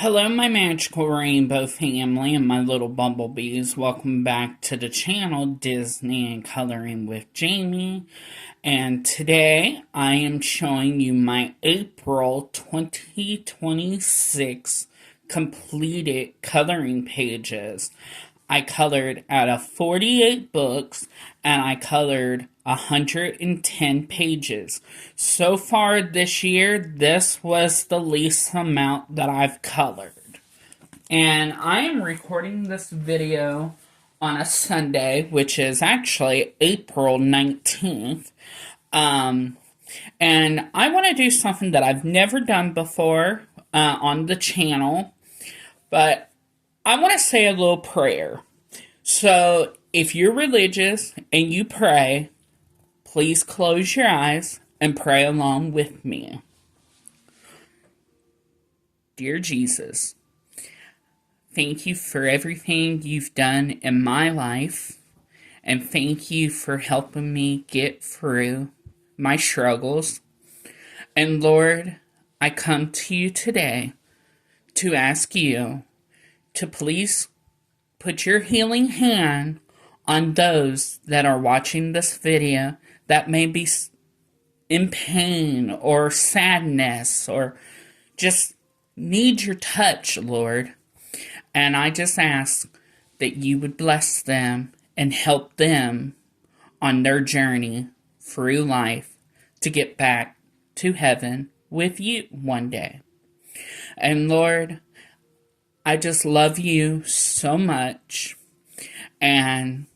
Hello, my magical rainbow family and my little bumblebees. Welcome back to the channel, Disney and Coloring with Jamie. And today I am showing you my April 2026 completed coloring pages. I colored out of 48 books and I colored 110 pages. So far this year, this was the least amount that I've colored. And I am recording this video on a Sunday, which is actually April 19th. And I want to do something that I've never done before on the channel, but I want to say a little prayer. So if you're religious and you pray, please close your eyes and pray along with me. Dear Jesus, thank you for everything you've done in my life, and thank you for helping me get through my struggles. And Lord, I come to you today to ask you to please put your healing hand on those that are watching this video that may be in pain or sadness or just need your touch, Lord. And I just ask that you would bless them and help them on their journey through life to get back to heaven with you one day. And Lord, I just love you so much, and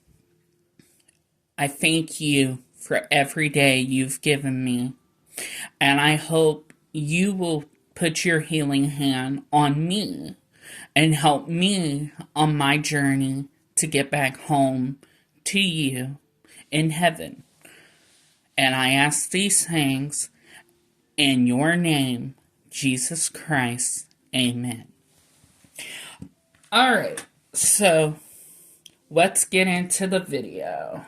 I thank you for every day you've given me, and I hope you will put your healing hand on me and help me on my journey to get back home to you in heaven. And I ask these things in your name, Jesus Christ. Amen. Alright, so let's get into the video.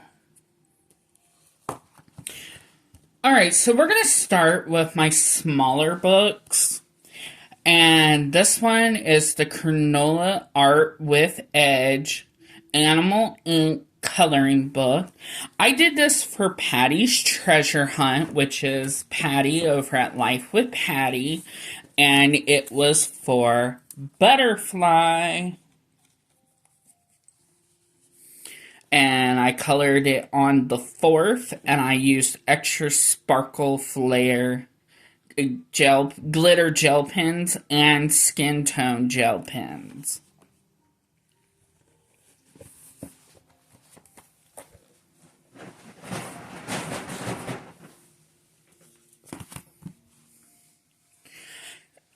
Alright, so we're going to start with my smaller books. And this one is the Cronola Art with Edge Animal Ink coloring book. I did this for Patty's Treasure Hunt, which is Patty over at Life with Patty. And it was for Butterfly. And I colored it on the 4th, and I used extra sparkle flare glitter gel pens and skin tone gel pens.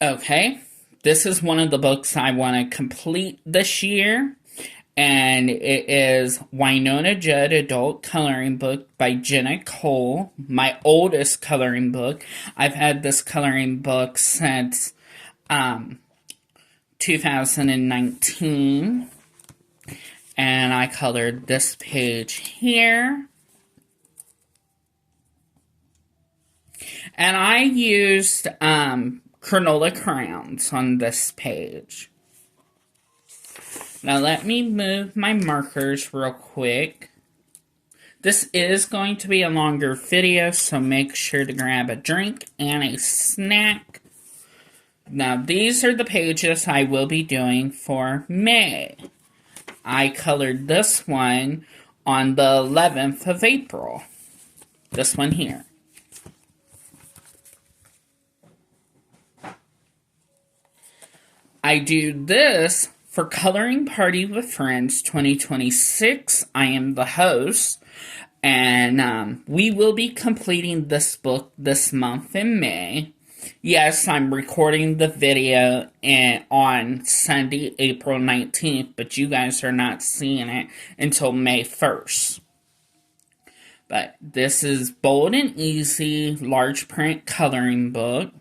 Okay, this is one of the books I want to complete this year, and it is Winona Judd Adult Coloring Book by Jenna Cole, my oldest coloring book. I've had this coloring book since 2019, and I colored this page here. And I used Cronola crowns on this page. Now let me move my markers real quick. This is going to be a longer video, so make sure to grab a drink and a snack. Now these are the pages I will be doing for May. I colored this one on the 11th of April. This one here. I do this for Coloring Party with Friends 2026. I am the host, and we will be completing this book this month in May. Yes, I'm recording the video on Sunday, April 19th, but you guys are not seeing it until May 1st. But this is Bold and Easy large print coloring book.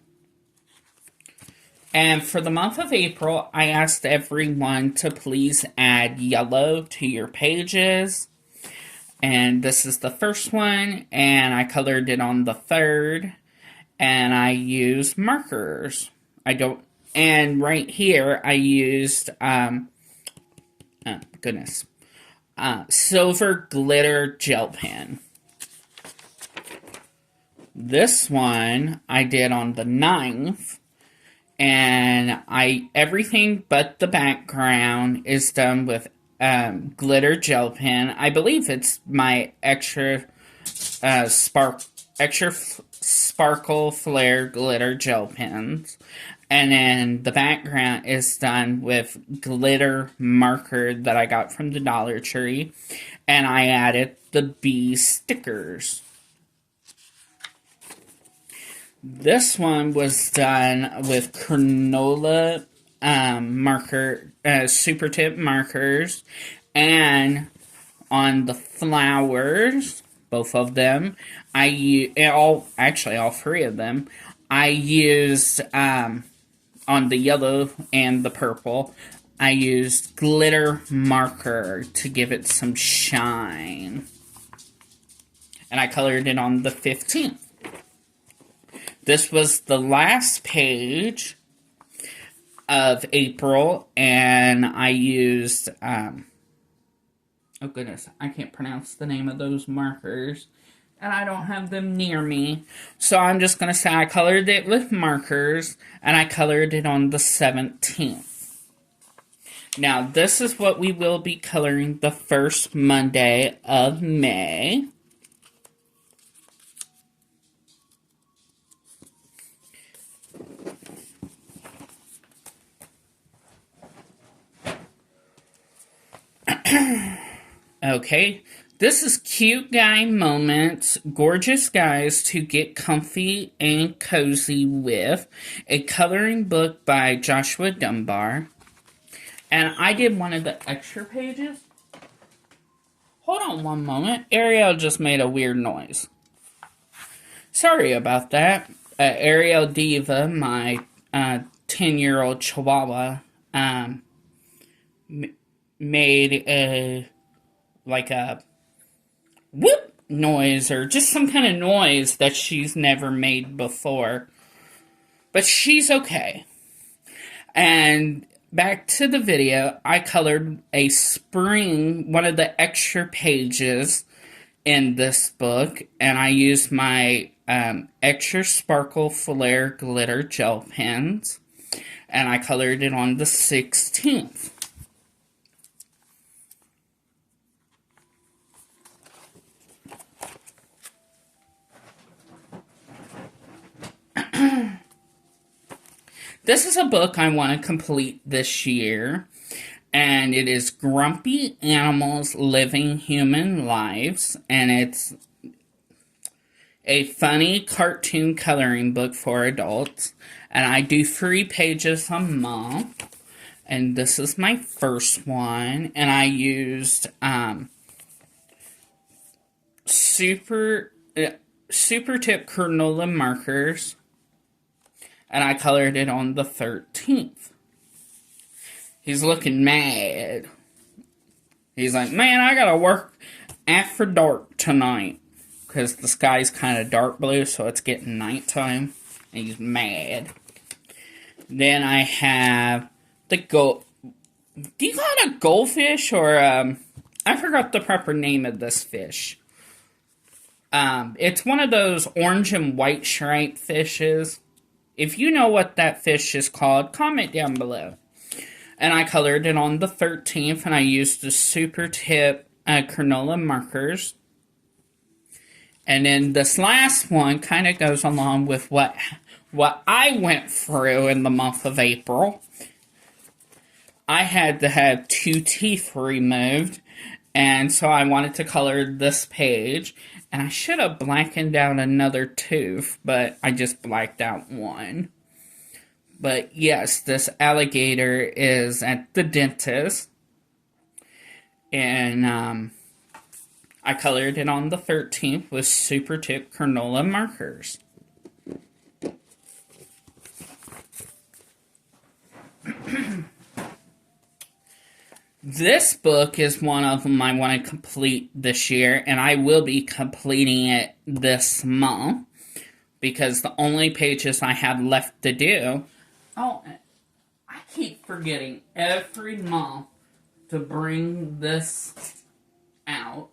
And for the month of April, I asked everyone to please add yellow to your pages. And this is the first one, and I colored it on the 3rd. And I used markers. I don't And right here, I used, oh, goodness, silver glitter gel pen. This one I did on the 9th, and everything but the background is done with glitter gel pen. I believe it's my extra sparkle flare glitter gel pens. And then the background is done with glitter marker that I got from the Dollar Tree. And I added the bee stickers. This one was done with Cronola marker, super tip markers. And on the flowers, both of them, all three of them, I used, on the yellow and the purple, I used glitter marker to give it some shine. And I colored it on the 15th. This was the last page of April, and I used, oh goodness, I can't pronounce the name of those markers, and I don't have them near me. So I'm just going to say I colored it with markers, and I colored it on the 17th. Now, this is what we will be coloring the first Monday of May. Okay, this is Cute Guy Moments, Gorgeous Guys to Get Comfy and Cozy With, a coloring book by Joshua Dunbar. And I did one of the extra pages. Hold on one moment. Ariel just made a weird noise. Sorry about that. Ariel Diva, my 10-year-old Chihuahua, made a whoop noise or just some kind of noise that she's never made before. But she's okay. And back to the video, I colored a spring, one of the extra pages in this book, and I used my extra sparkle flare glitter gel pens, and I colored it on the 16th. This is a book I want to complete this year, and it is Grumpy Animals Living Human Lives, and it's a funny cartoon coloring book for adults, and I do 3 pages a month, and this is my first one, and I used super tip Cronola markers, and I colored it on the 13th. He's looking mad. He's like, man, I gotta work after dark tonight. Because the sky's kind of dark blue, so it's getting nighttime. And he's mad. Then I have the do you call it a goldfish? Or, I forgot the proper name of this fish. It's one of those orange and white striped fishes. If you know what that fish is called, comment down below. And I colored it on the 13th, and I used the super tip Cronola markers. And then this last one kind of goes along with what I went through in the month of April. I had to have 2 teeth removed, and so I wanted to color this page. And I should have blackened out another tooth, but I just blacked out one. But yes, this alligator is at the dentist. And I colored it on the 13th with super tip Cronola markers. This book is one of them I want to complete this year, and I will be completing it this month, because the only pages I have left to do... Oh, keep forgetting every month to bring this out.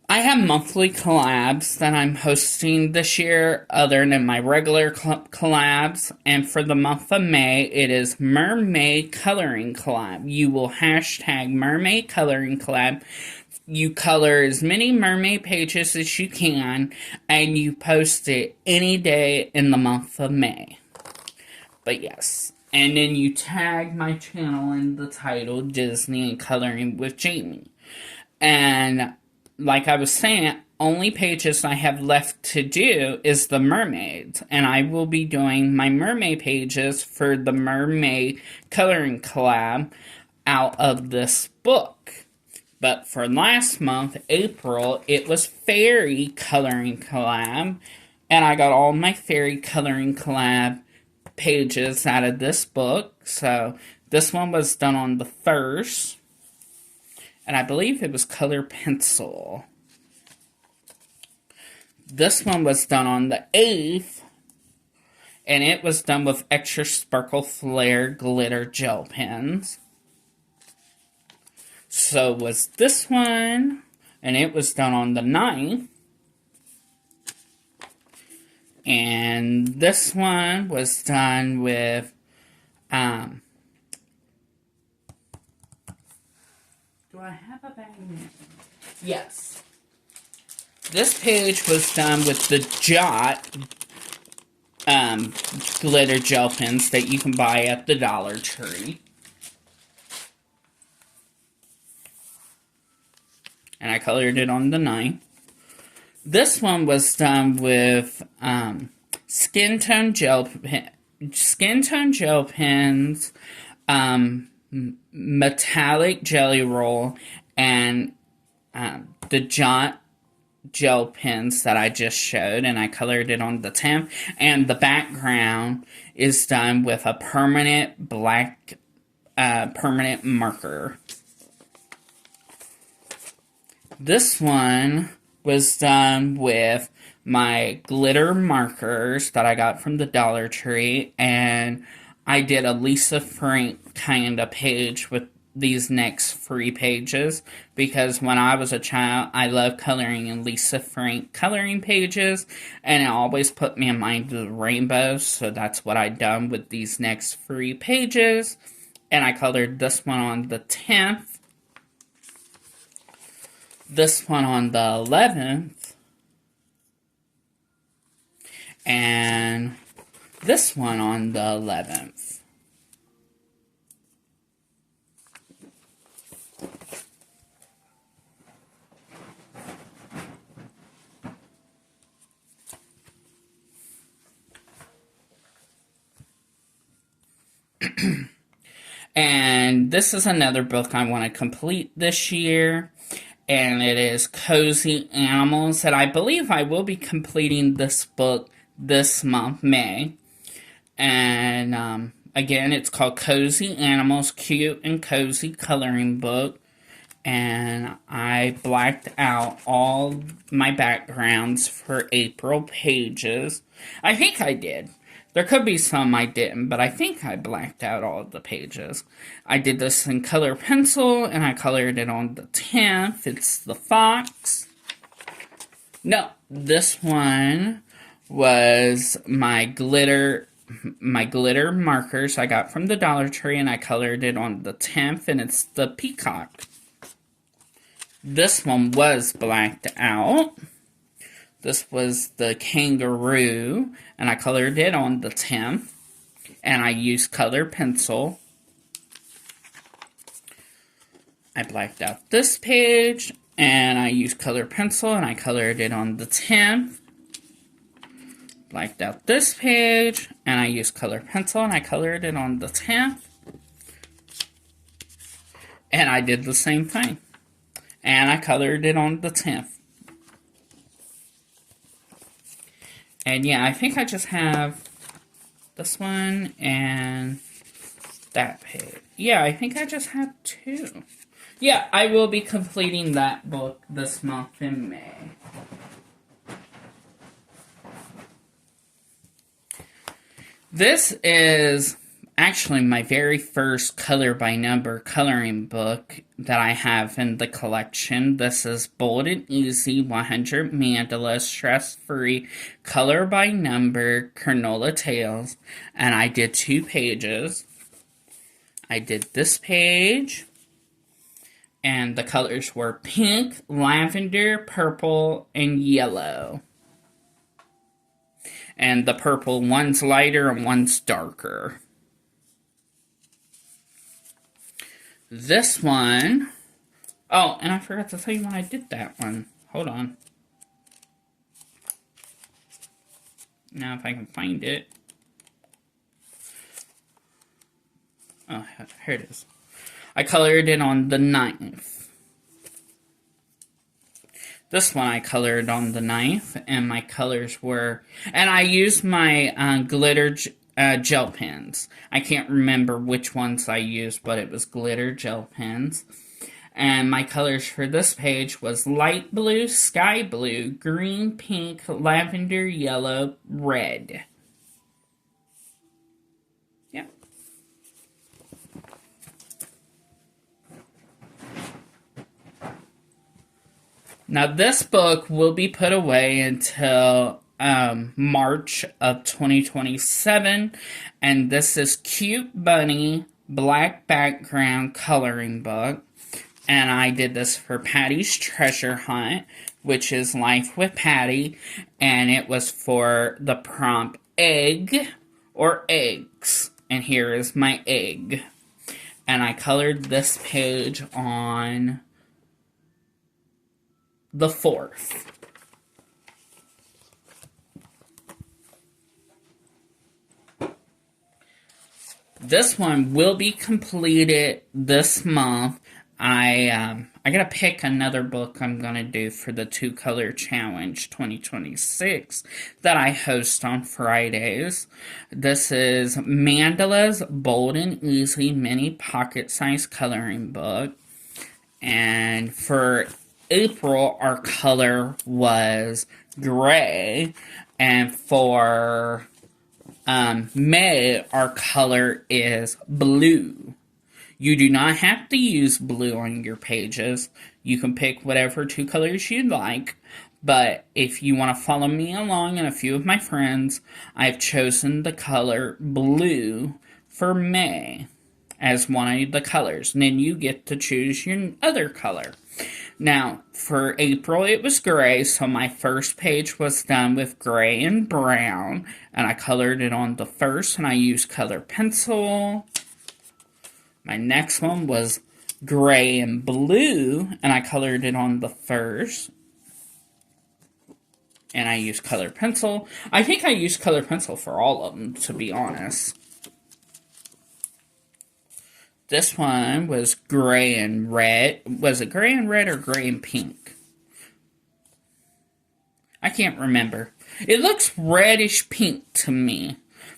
I have monthly collabs that I'm hosting this year, other than my regular collabs. And for the month of May, it is Mermaid Coloring Collab. You will hashtag Mermaid Coloring Collab. You color as many mermaid pages as you can, and you post it any day in the month of May. But yes. And then you tag my channel in the title, Disney and Coloring with Jamie. And like I was saying, only pages I have left to do is the mermaids. And I will be doing my mermaid pages for the Mermaid Coloring Collab out of this book. But for last month, April, it was Fairy Coloring Collab. And I got all my Fairy Coloring Collab pages out of this book. So this one was done on the 1st. And I believe it was color pencil. This one was done on the 8th. And it was done with extra sparkle flare glitter gel pens. So was this one. And it was done on the 9th. And this one was done with do I have a bag? Yes. This page was done with the Jot glitter gel pens that you can buy at the Dollar Tree. And I colored it on the 9th. This one was done with skin tone gel pens, metallic jelly roll, and the Jot gel pens that I just showed, and I colored it on the 10th. And the background is done with a permanent black permanent marker. This one was done with my glitter markers that I got from the Dollar Tree, and I did a Lisa Frank kind of page with these next 3 pages, because when I was a child, I loved coloring in Lisa Frank coloring pages, and it always put me in mind of the rainbows, so that's what I done with these next 3 pages. And I colored this one on the 10th, this one on the 11th, and this one on the 11th. And this is another book I want to complete this year. And it is Cozy Animals. And I believe I will be completing this book this month, May. And again, it's called Cozy Animals, Cute and Cozy Coloring Book. And I blacked out all my backgrounds for April pages. I think I did. There could be some I didn't, but I think I blacked out all of the pages. I did this in color pencil, and I colored it on the 10th. It's the fox. No, this one was my glitter markers I got from the Dollar Tree, and I colored it on the 10th, and it's the peacock. This one was blacked out. This was the kangaroo, and I colored it on the 10th, and I used color pencil. I blacked out this page, and I used color pencil, and I colored it on the 10th. Blacked out this page, and I used color pencil, and I colored it on the 10th. And I did the same thing. And I colored it on the 10th. And yeah, I think I just have this one and that page. Yeah, I think I just have 2. Yeah, I will be completing that book this month in May. This is actually my very first color by number coloring book that I have in the collection. This is Bold and Easy 100 Mandala Stress Free Color by Number Granola Tales. And I did 2 pages. I did this page, and the colors were pink, lavender, purple, and yellow. And the purple, one's lighter and one's darker. This one, oh, and I forgot to tell you when I did that one. Hold on. Now if I can find it. Oh, here it is. I colored it on the 9th. This one I colored on the 9th, and my colors were... And I used my glitter gel pens. I can't remember which ones I used, but it was glitter gel pens. And my colors for this page was light blue, sky blue, green, pink, lavender, yellow, red. Yeah. Now this book will be put away until March of 2027, and this is Cute Bunny Black Background Coloring Book, and I did this for Patty's Treasure Hunt, which is Life with Patty, and it was for the prompt egg or eggs, and here is my egg, and I colored this page on the 4th. This one will be completed this month. I gotta pick another book I'm gonna do for the 2 Color Challenge 2026 that I host on Fridays. This is Mandala's Bold and Easy Mini Pocket Size Coloring Book. And for April, our color was gray, and for May, our color is blue. You do not have to use blue on your pages. You can pick whatever 2 colors you'd like, but if you want to follow me along and a few of my friends, I've chosen the color blue for May as one of the colors, and then you get to choose your other color. Now, for April, it was gray, so my first page was done with gray and brown, and I colored it on the 1st, and I used color pencil. My next one was gray and blue, and I colored it on the 1st, and I used color pencil. I think I used color pencil for all of them, to be honest. This one was gray and red. Was it gray and red or gray and pink? I can't remember. It looks reddish pink to me.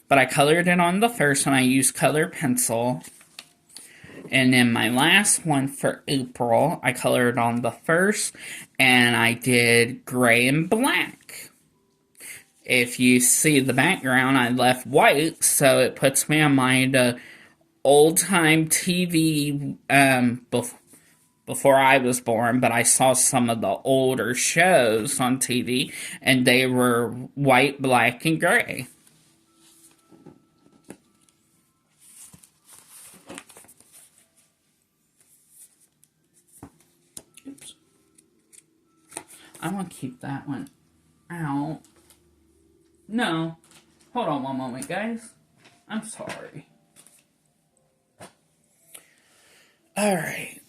But I colored it on the 1st and I used color pencil. And then my last one for April, I colored on the 1st and I did gray and black. If you see the background, I left white, so it puts me in mind of old-time TV before I was born, but I saw some of the older shows on TV, and they were white, black, and gray. Oops. I want to keep that one out. No. Hold on one moment, guys. I'm sorry. Alright.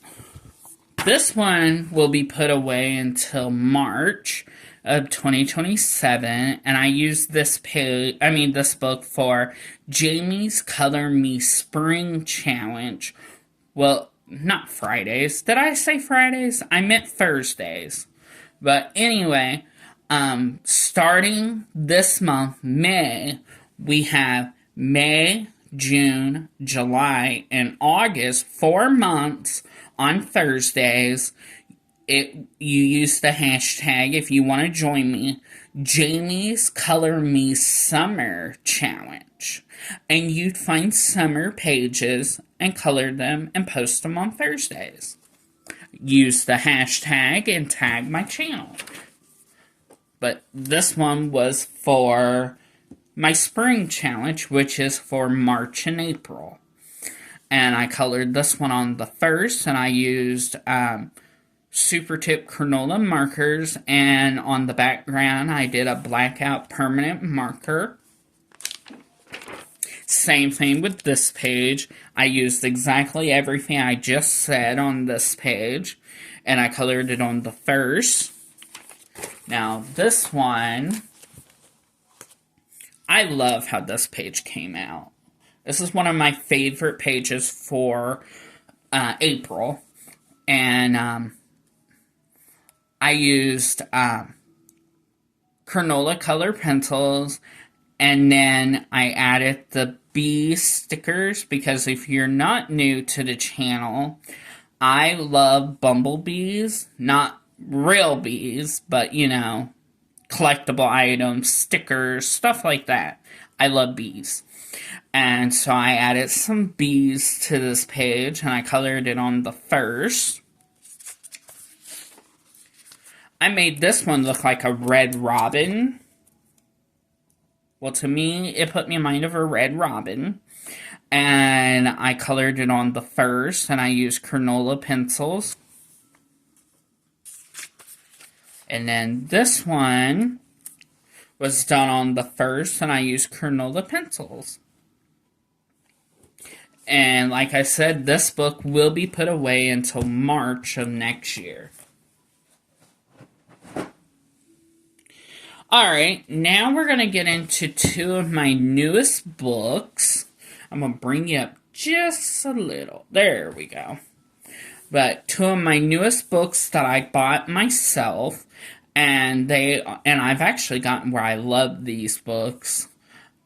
This one will be put away until March of 2027, and I used this book for Jamie's Color Me Spring Challenge. Well, not Fridays. Did I say Fridays? I meant Thursdays. But anyway, starting this month, May, we have May, June, July, and August, 4 months on Thursdays. You use the hashtag if you want to join me, Jamie's Color Me Summer Challenge. page. And you'd find summer pages and color them and post them on Thursdays. Use the hashtag and tag my channel. But this one was for my spring challenge, which is for March and April. And I colored this one on the 1st, and I used super tip Cronola markers, and on the background I did a blackout permanent marker. Same thing with this page. I used exactly everything I just said on this page, and I colored it on the 1st. Now this one, I love how this page came out. This is one of my favorite pages for April, and I used Cronola color pencils, and then I added the bee stickers, because if you're not new to the channel, I love bumblebees, not real bees, but you know, collectible items, stickers, stuff like that. I love bees. And so I added some bees to this page, and I colored it on the 1st. I made this one look like a red robin. Well, to me, it put me in mind of a red robin. And I colored it on the 1st, and I used Cronola pencils. And then this one was done on the 1st, and I used Cronola pencils. And like I said, this book will be put away until March of next year. Alright, now we're going to get into two of my newest books. I'm going to bring you up just a little. There we go. But two of my newest books that I bought myself, and I've actually gotten where I love these books.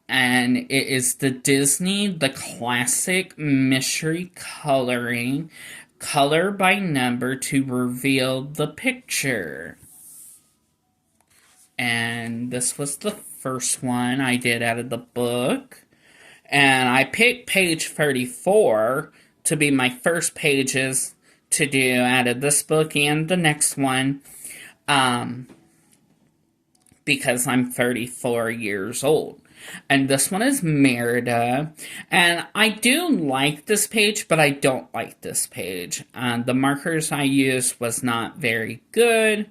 And it is the Disney The Classic Mystery Coloring, Color by Number to Reveal the Picture. And this was the first one I did out of the book. And I picked page 34 to be my first pages to do out of this book and the next one, because I'm 34 years old. And this one is Merida, and I do like this page, but I don't like this page. The markers I used was not very good,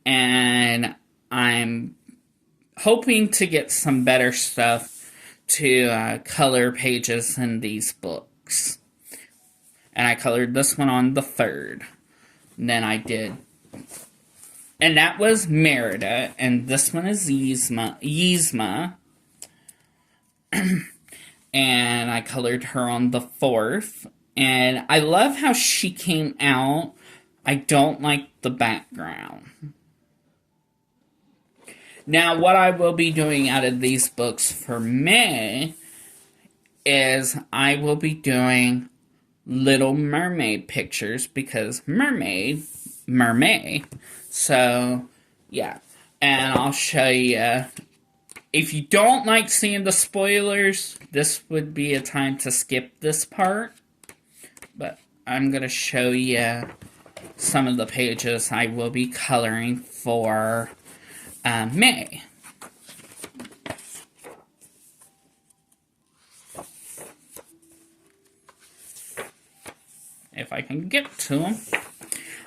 and I'm hoping to get some better stuff to color pages in these books. And I colored this one on the 3rd. And then I did. And that was Merida. And this one is Yzma. And I colored her on the 4th. And I love how she came out. I don't like the background. Now, what I will be doing out of these books for May is I will be doing Little Mermaid pictures, because mermaid. So, yeah. And I'll show you. If you don't like seeing the spoilers, this would be a time to skip this part. But I'm going to show you some of the pages I will be coloring for May. If I can get to them.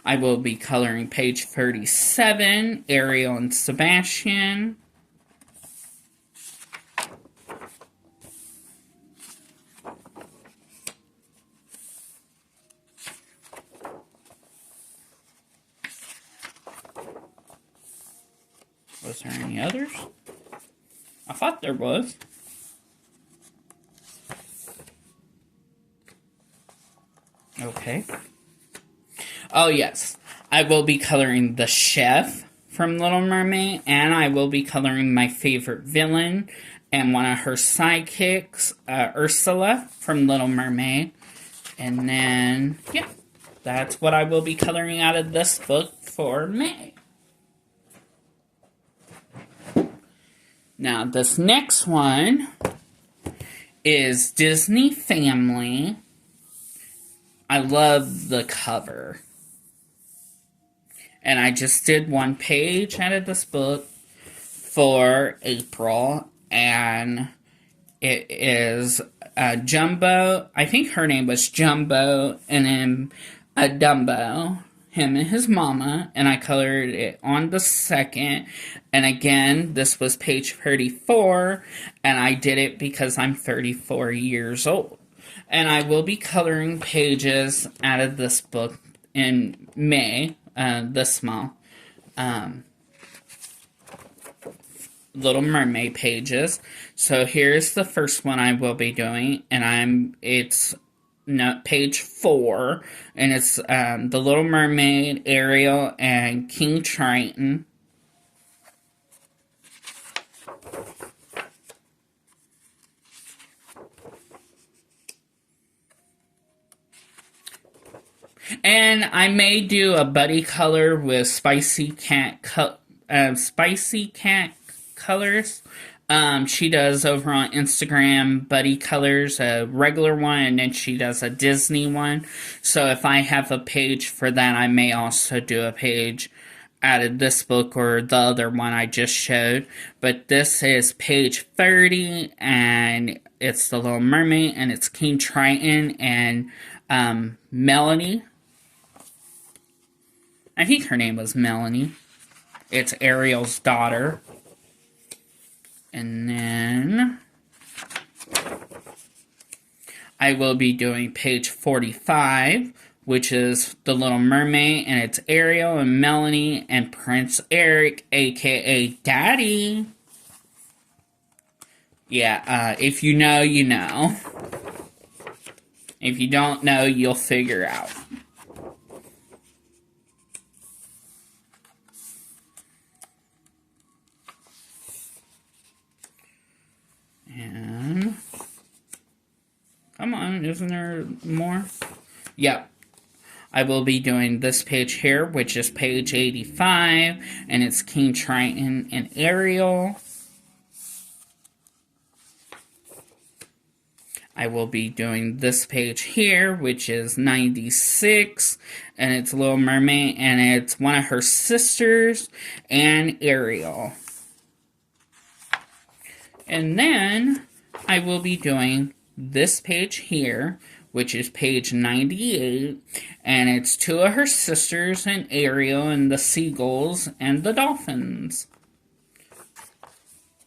I will be coloring page 37, Ariel and Sebastian. Was there any others? I thought there was. Okay. Oh, yes. I will be coloring the chef from Little Mermaid, and I will be coloring my favorite villain and one of her sidekicks, Ursula from Little Mermaid. And then, yeah, that's what I will be coloring out of this book for May. Now, this next one is Disney Family. I love the cover. And I just did one page out of this book for April, and it is Jumbo. I think her name was Jumbo, and then a Dumbo, him and his mama, and I colored it on the 2nd. And again, this was page 34, and I did it because I'm 34 years old. And I will be coloring pages out of this book in May, this month. Little Mermaid pages. So here's the first one I will be doing, and it's page 4, and it's the Little Mermaid, Ariel, and King Triton. And I may do a buddy color with Spicy Cat colors. She does over on Instagram buddy colors, a regular one, and then she does a Disney one. So if I have a page for that, I may also do a page out of this book or the other one I just showed. But this is page 30, and it's the Little Mermaid, and it's King Triton and Melanie. I think her name was Melanie. It's Ariel's daughter. And then I will be doing page 45, which is The Little Mermaid, and it's Ariel and Melanie and Prince Eric, aka Daddy. Yeah, if you know, you know. If you don't know, you'll figure out. And come on, isn't there more? Yep. I will be doing this page here, which is page 85, and it's King Triton and Ariel. I will be doing this page here, which is 96, and it's Little Mermaid, and it's one of her sisters and Ariel. And then I will be doing this page here, which is page 98, and it's two of her sisters and Ariel and the seagulls and the dolphins.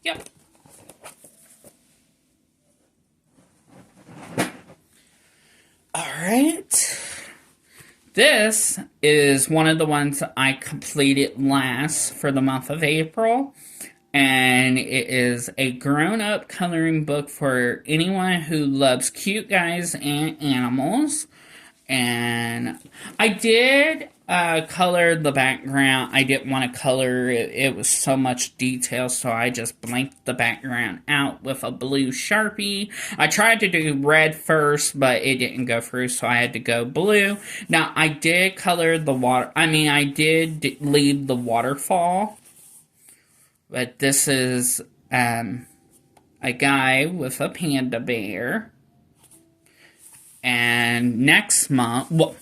Yep. Alright. This is one of the ones I completed last for the month of April. And it is a grown-up coloring book for anyone who loves cute guys and animals. And I did color the background. I didn't want to color it. It was so much detail, so I just blanked the background out with a blue Sharpie. I tried to do red first, but it didn't go through, so I had to go blue. Now, I did color the water. I did leave the waterfall. But this is a guy with a panda bear. And next month, well,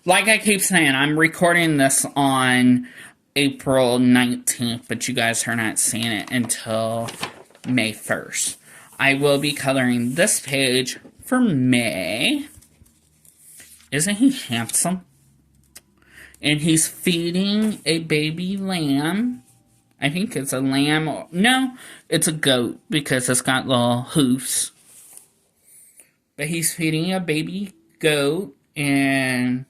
like I keep saying, I'm recording this on April 19th, but you guys are not seeing it until May 1st. I will be coloring this page for May. Isn't he handsome? And he's feeding a baby lamb. I think it's a lamb. No, it's a goat because it's got little hoofs. But he's feeding a baby goat, and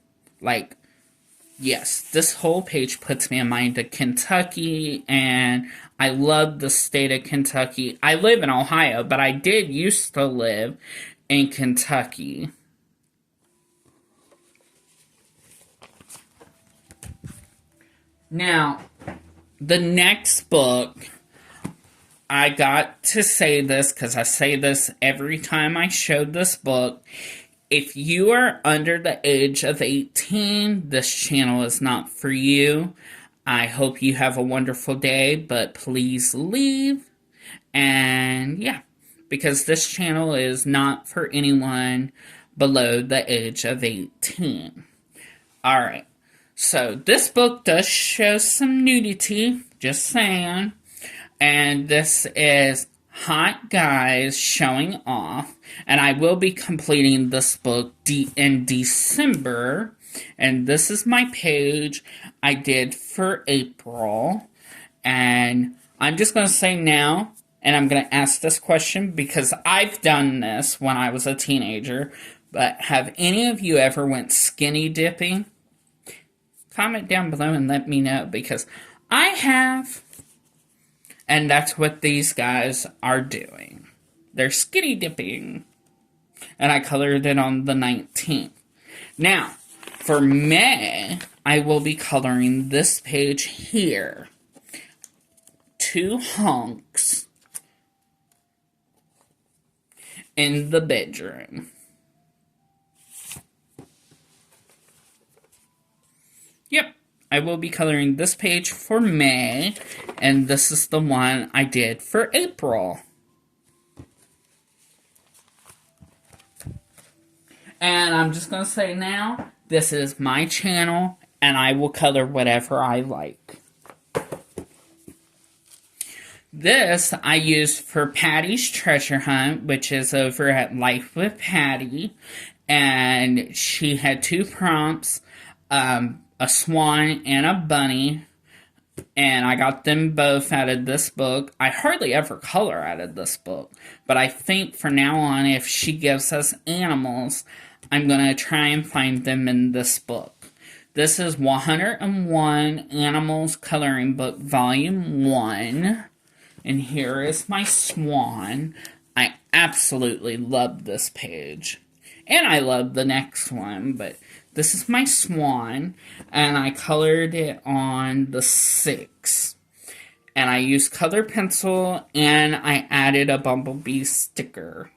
yes, this whole page puts me in mind of Kentucky, and I love the state of Kentucky. I live in Ohio, but I did used to live in Kentucky. Now, the next book, I got to say this because I say this every time I show this book. If you are under the age of 18, this channel is not for you. I hope you have a wonderful day, but please leave. And yeah, because this channel is not for anyone below the age of 18. Alright, so this book does show some nudity, just saying. And this is Hot Guys Showing Off. And I will be completing this book in December. And this is my page I did for April. And I'm just going to say now, and I'm going to ask this question because I've done this when I was a teenager, but have any of you ever went skinny dipping? Comment down below and let me know, because I have. And that's what these guys are doing. They're skinny dipping. And I colored it on the 19th. Now, for May, I will be coloring this page here. 2 hunks in the bedroom. Yep, I will be coloring this page for May, and this is the one I did for April. And I'm just going to say now, this is my channel, and I will color whatever I like. This I used for Patty's Treasure Hunt, which is over at Life with Patty. And she had 2 prompts, a swan and a bunny. And I got them both out of this book. I hardly ever color out of this book. But I think from now on, if she gives us animals, I'm going to try and find them in this book. This is 101 Animals Coloring Book, Volume 1. And here is my swan. I absolutely love this page. And I love the next one, but this is my swan. And I colored it on the 6th. And I used color pencil, and I added a bumblebee sticker.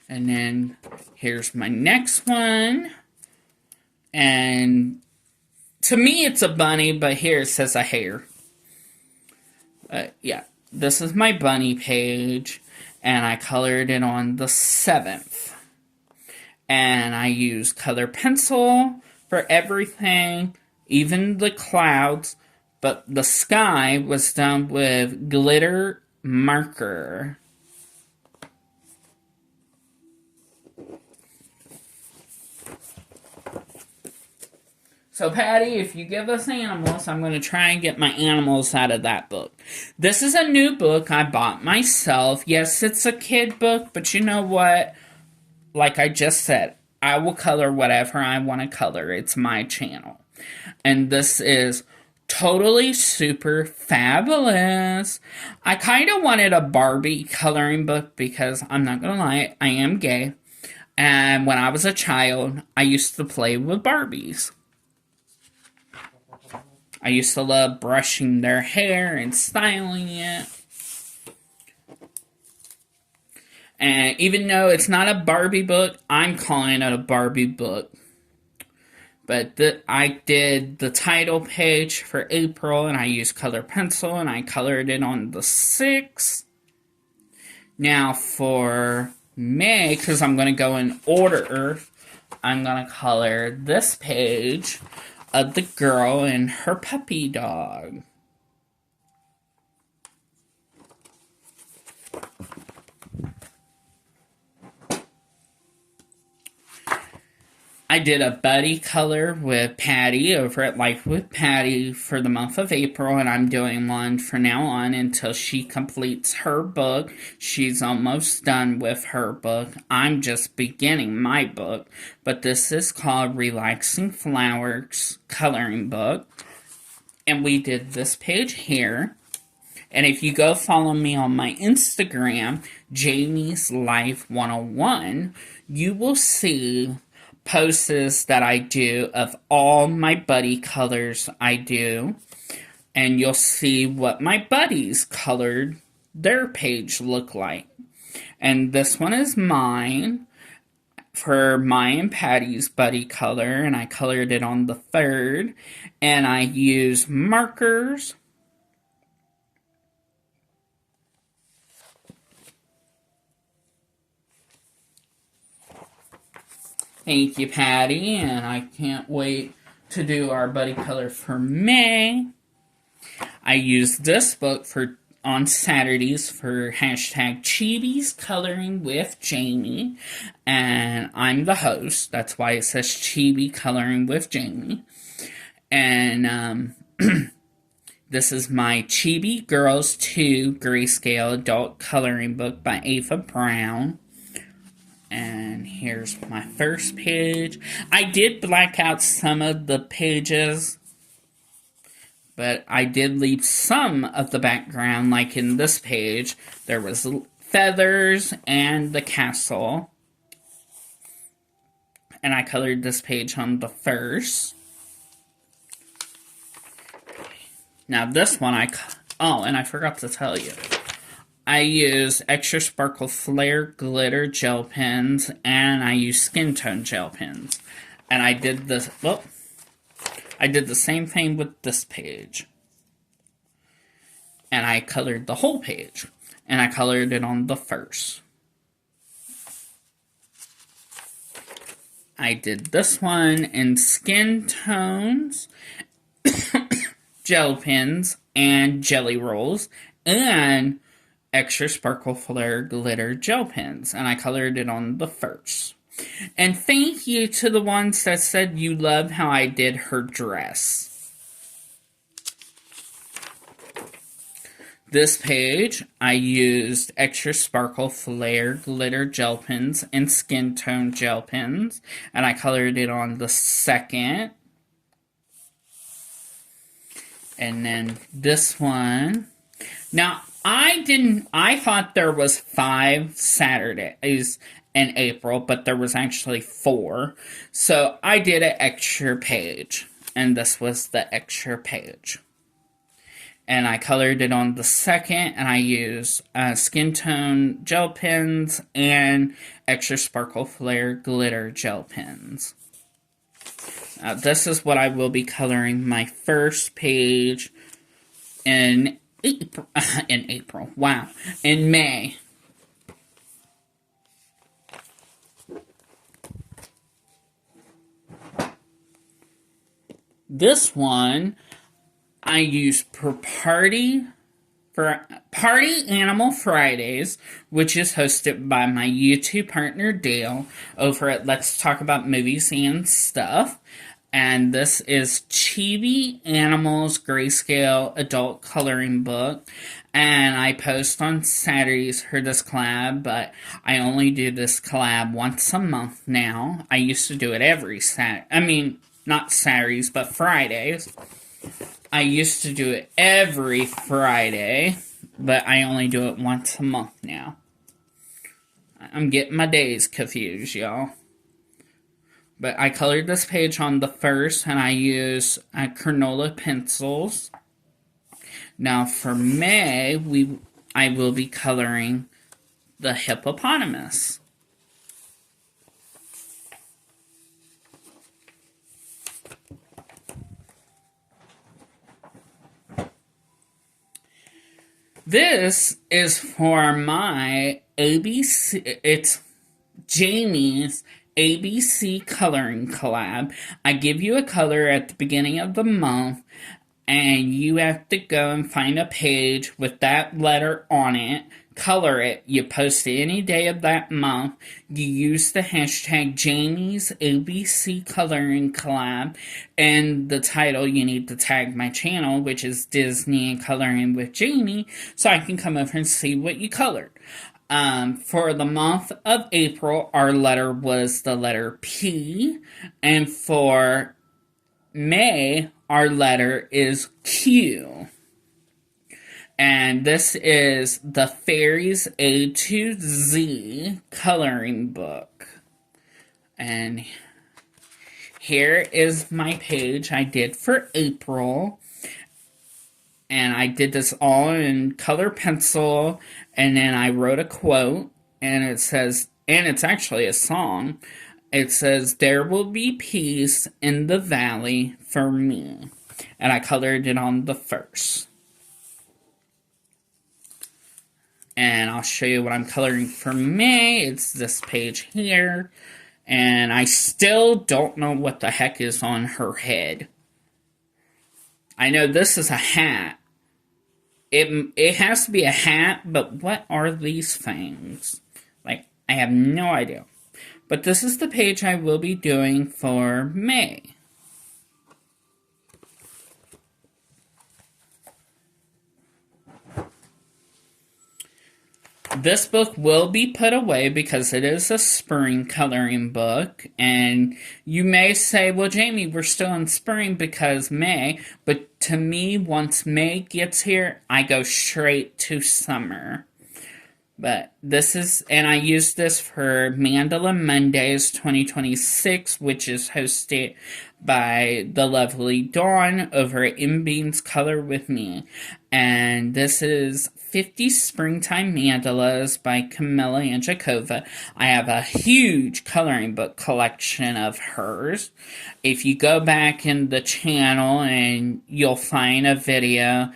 And then here's my next one. And to me it's a bunny, but here it says a hare. Yeah, this is my bunny page, and I colored it on the 7th. And I used color pencil for everything, even the clouds, but the sky was done with glitter marker. So, Patty, if you give us animals, I'm going to try and get my animals out of that book. This is a new book I bought myself. Yes, it's a kid book, but you know what? Like I just said, I will color whatever I want to color. It's my channel. And this is Totally Super Fabulous. I kind of wanted a Barbie coloring book because, I'm not going to lie, I am gay. And when I was a child, I used to play with Barbies. I used to love brushing their hair and styling it. And even though it's not a Barbie book, I'm calling it a Barbie book. But I did the title page for April, and I used color pencil, and I colored it on the 6th. Now for May, because I'm going to go in order, I'm going to color this page of the girl and her puppy dog. I did a buddy color with Patty over at Life with Patty for the month of April, and I'm doing one from now on until she completes her book. She's almost done with her book. I'm just beginning my book, but this is called Relaxing Flowers Coloring Book. And we did this page here. And if you go follow me on my Instagram, Jamie's Life 101, you will see posts that I do of all my buddy colors I do, and you'll see what my buddies colored their page look like. And this one is mine for my and Patty's buddy color, and I colored it on the 3rd, and I used markers Thank you, Patty, and I can't wait to do our buddy color for May. I use this book on Saturdays for hashtag Chibi's Coloring with Jamie, and I'm the host. That's why it says Chibi Coloring with Jamie. And this is my Chibi Girls 2 Grayscale Adult Coloring Book by Ava Brown. And here's my first page. I did black out some of the pages, but I did leave some of the background, like in this page. There was feathers and the castle. And I colored this page on the first. Now this one oh, and I forgot to tell you. I use Extra Sparkle Flare Glitter Gel Pens, and I use Skin Tone Gel Pens. And I did this, well, I did the same thing with this page. And I colored the whole page. And I colored it on the first. I did this one in Skin Tones, Gel Pens, and Jelly Rolls, and Extra Sparkle Flare Glitter Gel Pens, and I colored it on the first. And thank you to the ones that said you love how I did her dress. This page, I used Extra Sparkle Flare Glitter Gel Pens and Skin Tone Gel Pens, and I colored it on the second. And then this one. Now, I thought there was 5 Saturdays in April, but there was actually 4. So I did an extra page, and this was the extra page. And I colored it on the second, and I used Skin Tone Gel Pens and Extra Sparkle Flare Glitter Gel Pens. This is what I will be coloring my first page in April. Wow. In May. This one I use for Party Animal Fridays, which is hosted by my YouTube partner Dale over at Let's Talk About Movies and Stuff. And this is Chibi Animals Grayscale Adult Coloring Book. And I post on Saturdays for this collab, but I only do this collab once a month now. I used to do it every Saturday. I mean, not Saturdays, but Fridays. I used to do it every Friday, but I only do it once a month now. I'm getting my days confused, y'all. But I colored this page on the first, and I use Cronola pencils. Now for May, I will be coloring the hippopotamus. This is for my ABC, it's Jamie's ABC coloring collab. I give you a color at the beginning of the month, and you have to go and find a page with that letter on it, color it, you post it any day of that month, you use the hashtag Jamie's ABC Coloring Collab, and the title you need to tag my channel, which is Disney and Coloring with Jamie, so I can come over and see what you colored. For the month of April, our letter was the letter P, and for May, our letter is Q. And this is the Fairies A to Z coloring book. And here is my page I did for April. And I did this all in color pencil. And then I wrote a quote. And it says, and it's actually a song. It says, "There will be peace in the valley for me." And I colored it on the first. And I'll show you what I'm coloring for May. It's this page here. And I still don't know what the heck is on her head. I know this is a hat. It has to be a hat, but what are these things? Like, I have no idea. But this is the page I will be doing for May. This book will be put away because it is a spring coloring book. And you may say, well, Jamie, we're still in spring because May. But to me, once May gets here, I go straight to summer. But this is, and I use this for Mandala Mondays 2026, which is hosted by the lovely Dawn over at M Beans Color With Me. And this is 50 Springtime Mandalas by Camilla Anjakova. I have a huge coloring book collection of hers. If you go back in the channel and you'll find a video,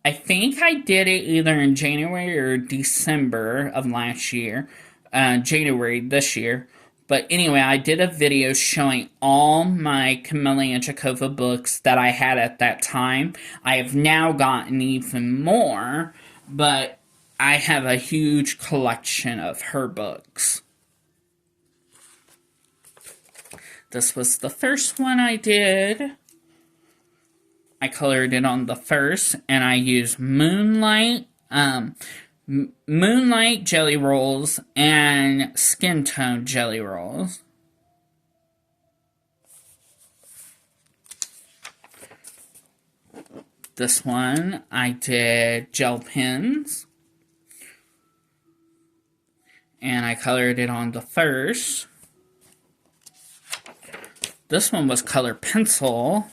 I think I did it either in January or December of last year, January this year. But anyway, I did a video showing all my Camilla Anjakova books that I had at that time. I have now gotten even more, but I have a huge collection of her books. This was the first one I did. I colored it on the first, and I used Moonlight Jelly Rolls and Skin Tone Jelly Rolls. This one, I did gel pens. And I colored it on the first. This one was color pencil.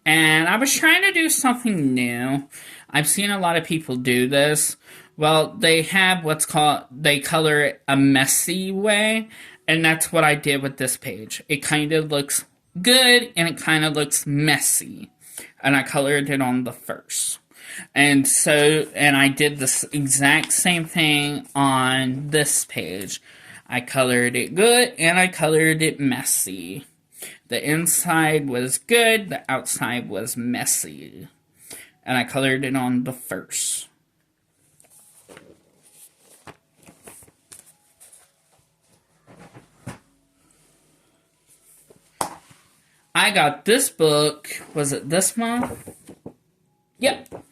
And I was trying to do something new. I've seen a lot of people do this. Well, they have what's called, they color it a messy way. And that's what I did with this page. It kind of looks good and it kind of looks messy. And I colored it on the first. And so, and I did this exact same thing on this page. I colored it good and I colored it messy. The inside was good, the outside was messy. And I colored it on the first. I got this book, was it this month? Yep.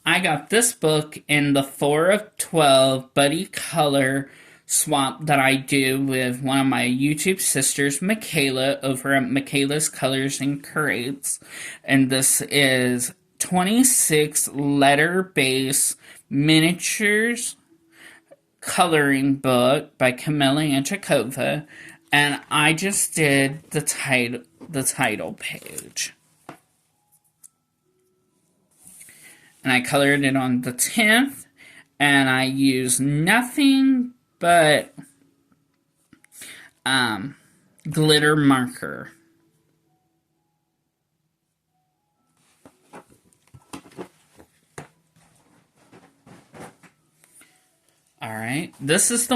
I got this book in the 4 of 12 buddy color swap that I do with one of my YouTube sisters, Michaela, over at Michaela's Colors and Curates. And this is 26 letter base miniatures coloring book by Camilla Anjakova. And I just did the title page. And I colored it on the 10th. And I used nothing but glitter marker. All right. This is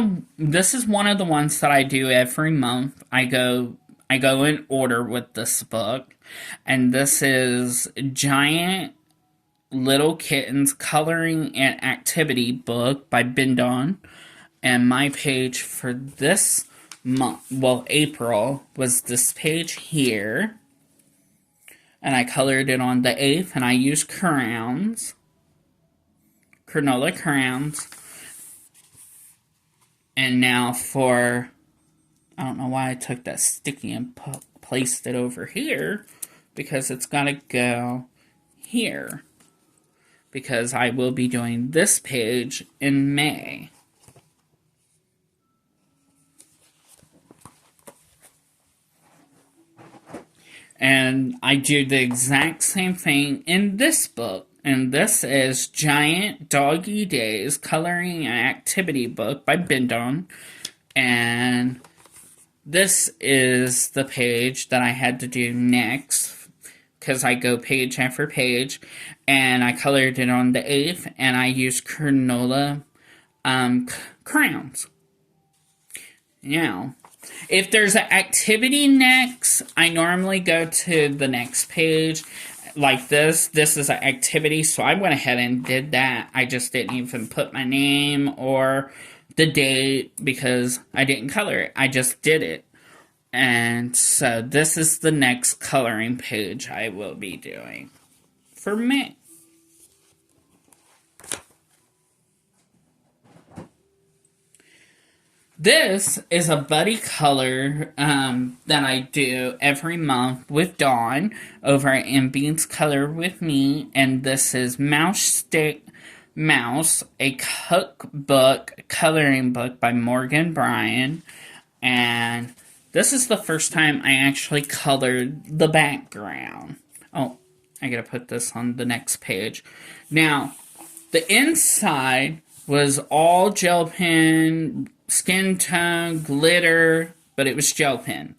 one of the ones that I do every month. I go in order with this book. And this is Giant Little Kittens Coloring and Activity book by Bindon. And my page for this month, well, April, was this page here. And I colored it on the 8th, and I used crayons. Granola crayons. And now for, I don't know why I took that sticky and placed it over here, because it's got to go here. Because I will be doing this page in May. And I do the exact same thing in this book. And this is Giant Doggy Days Coloring and Activity book by Bindon. And this is the page that I had to do next, because I go page after page. And I colored it on the 8th, and I used Granola crayons. Now, If there's an activity next, I normally go to the next page. Like this is an activity, so I went ahead and did that. I just didn't even put my name or the date because I didn't color it. I just did it. And so this is the next coloring page I will be doing for May. This is a buddy color that I do every month with Dawn over at Beans Color with Me, and this is Mouse, a cookbook coloring book by Morgan Bryan, and this is the first time I actually colored the background. Oh, I gotta put this on the next page. Now, the inside was all gel pen, skin tone, glitter, but it was gel pen.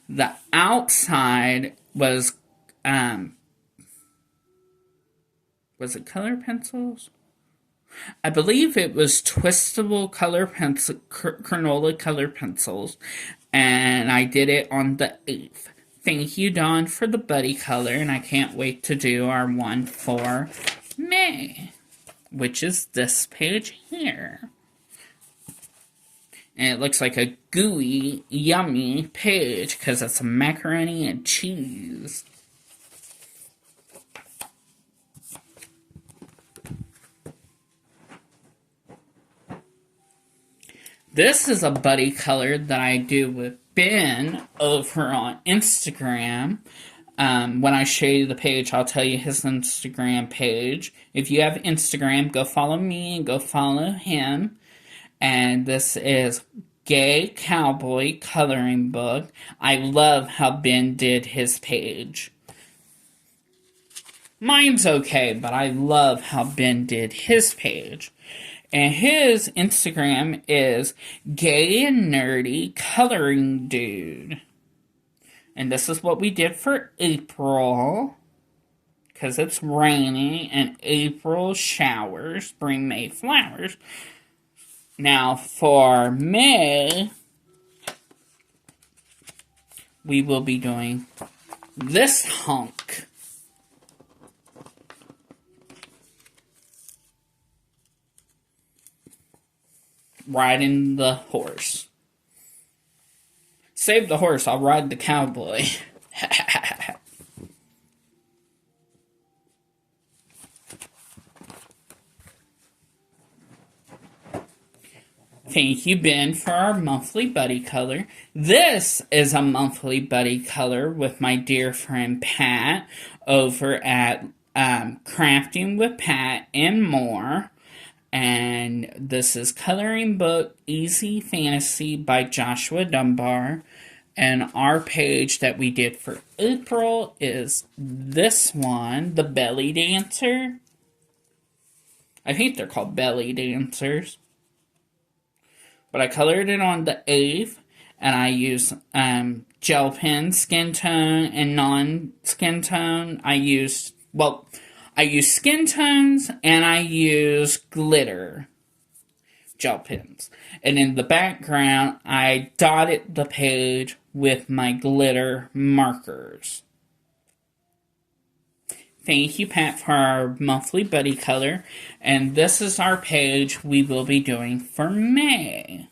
The outside was it color pencils? I believe it was twistable color pencil, Cronola color pencils, and I did it on the 8th. Thank you, Dawn, for the buddy color, and I can't wait to do our one for May, which is this page here. And it looks like a gooey, yummy page because it's macaroni and cheese. This is a buddy color that I do with Ben over on Instagram. When I show you the page, I'll tell you his Instagram page. If you have Instagram, go follow me and go follow him. And this is Gay Cowboy Coloring Book. I love how Ben did his page. Mine's okay, but I love how Ben did his page. And his Instagram is Gay and Nerdy Coloring Dude. And this is what we did for April. Because it's raining and April showers bring May flowers. Now for May, we will be doing this hunk. Riding the horse. Save the horse, I'll ride the cowboy. Thank you, Ben, for our monthly buddy color. This is a monthly buddy color with my dear friend Pat over at Crafting with Pat and More. And this is Coloring Book Easy Fantasy by Joshua Dunbar. And our page that we did for April is this one, the Belly Dancer. I think they're called Belly Dancers. But I colored it on the 8th, and I used gel pen, skin tone, and non-skin tone. I used skin tones, and I used glitter gel pens. And in the background, I dotted the page with my glitter markers. Thank you, Pat, for our monthly buddy color. And this is our page we will be doing for May.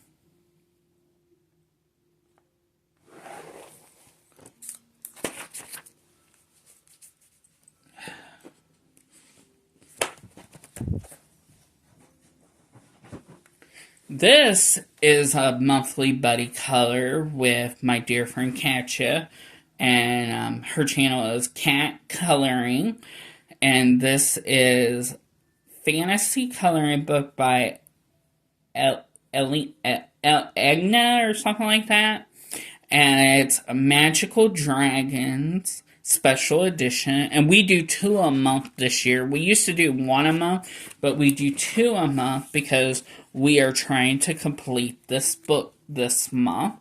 This is a monthly buddy color with my dear friend Katya, and her channel is Cat Coloring, and this is Fantasy Coloring Book by Egna or something like that, and it's Magical Dragons Special Edition, and we do 2 a month this year. We used to do 1 a month, but we do 2 a month because we are trying to complete this book this month.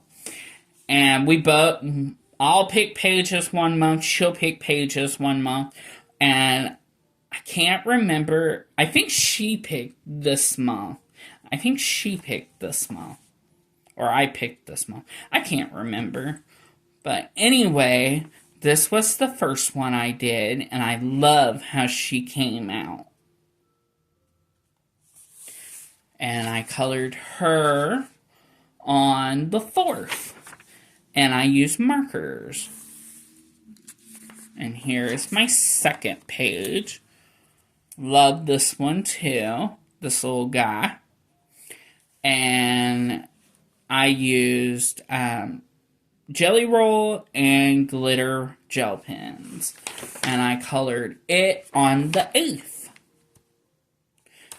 And I'll pick pages 1 month, she'll pick pages 1 month, and I can't remember, I think she picked this month. Or I picked this month. I can't remember. But anyway, this was the first one I did, and I love how she came out. And I colored her on the 4th. And I used markers. And here is my second page. Love this one too. This little guy. And I used Jelly Roll and glitter gel pens. And I colored it on the 8th.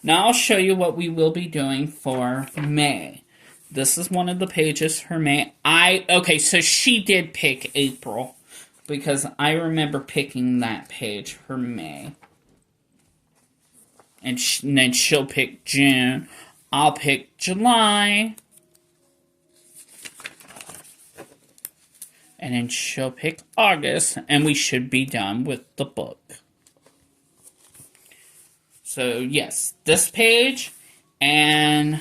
Now I'll show you what we will be doing for May. This is one of the pages for May. Okay, so she did pick April, because I remember picking that page for May. And then she'll pick June. I'll pick July. And then she'll pick August. And we should be done with the book. So, yes, this page and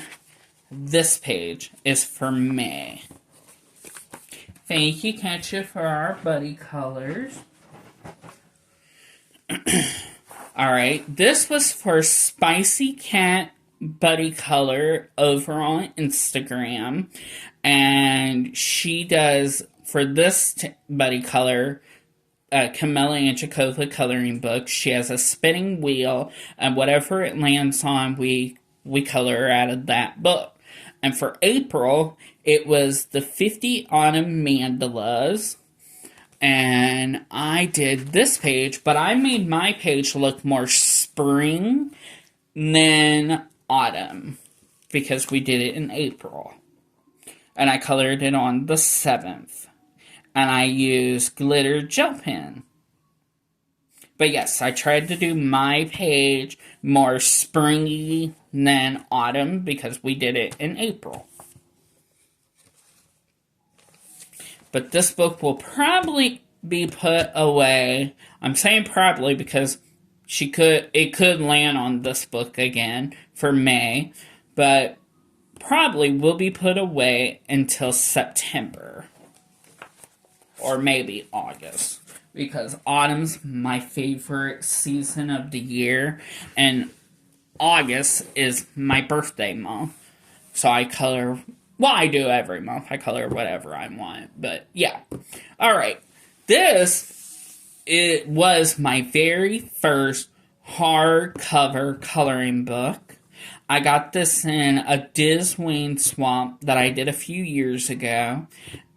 this page is for May. Thank you, Katja, for our buddy colors. Alright, this was for Spicy Cat Buddy Color over on Instagram. And she does, for this buddy color, Camilla and Chakotha coloring book, she has a spinning wheel, and whatever it lands on, we color out of that book. And for April, it was the 50 Autumn Mandalas. And I did this page, but I made my page look more spring than autumn, because we did it in April. And I colored it on the 7th. And I used glitter gel pen. But yes, I tried to do my page more springy than autumn, because we did it in April. But this book will probably be put away. I'm saying probably because it could land on this book again for May. But probably will be put away until September. Or maybe August. Because autumn's my favorite season of the year. And August is my birthday month. So I color... Well, I do every month. I color whatever I want. But, yeah. Alright. It was my very first hardcover coloring book. I got this in a Disney swamp that I did a few years ago.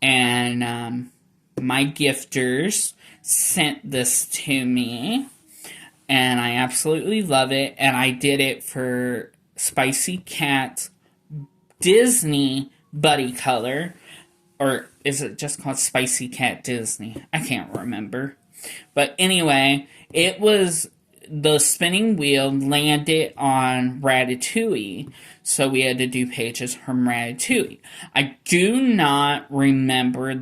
And, my gifters sent this to me. And I absolutely love it. And I did it for Spicy Cat's Disney Buddy Color, or is it just called Spicy Cat Disney? I can't remember. But anyway, it was the spinning wheel landed on Ratatouille, so we had to do pages from Ratatouille. I do not remember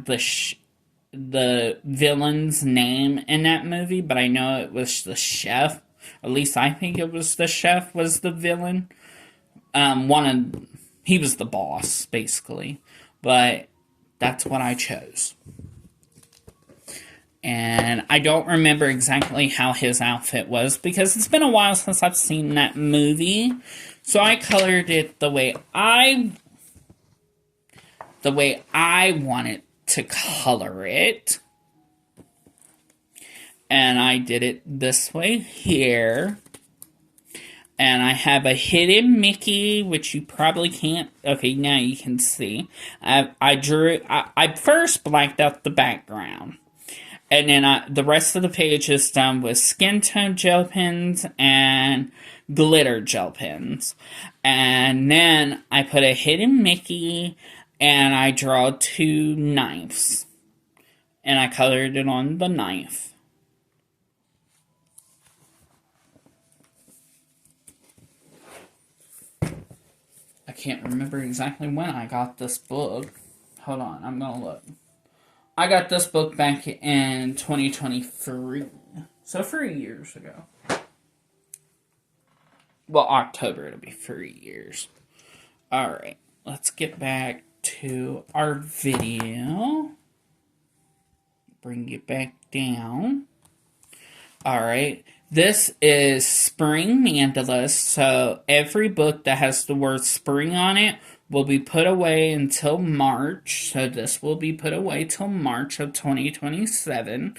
the villain's name in that movie, but I know it was the chef. At least I think it was the chef was the villain. He was the boss, basically. But that's what I chose. And I don't remember exactly how his outfit was, because it's been a while since I've seen that movie. So I colored it the way I wanted to color it. And I did it this way here. And I have a hidden Mickey, which you probably can't... Okay, now you can see. I first blacked out the background. And then the rest of the page is done with skin tone gel pens and glitter gel pens. And then I put a hidden Mickey, and I draw 2 knives. And I colored it on the knife. I can't remember exactly when I got this book. Hold on, I'm gonna look. I got this book back in 2023. So 3 years ago. Well, October it'll be 3 years. Alright, let's get back to our video. Bring it back down. Alright, this is spring mandalas, so every book that has the word spring on it will be put away until March. So this will be put away till March of 2027.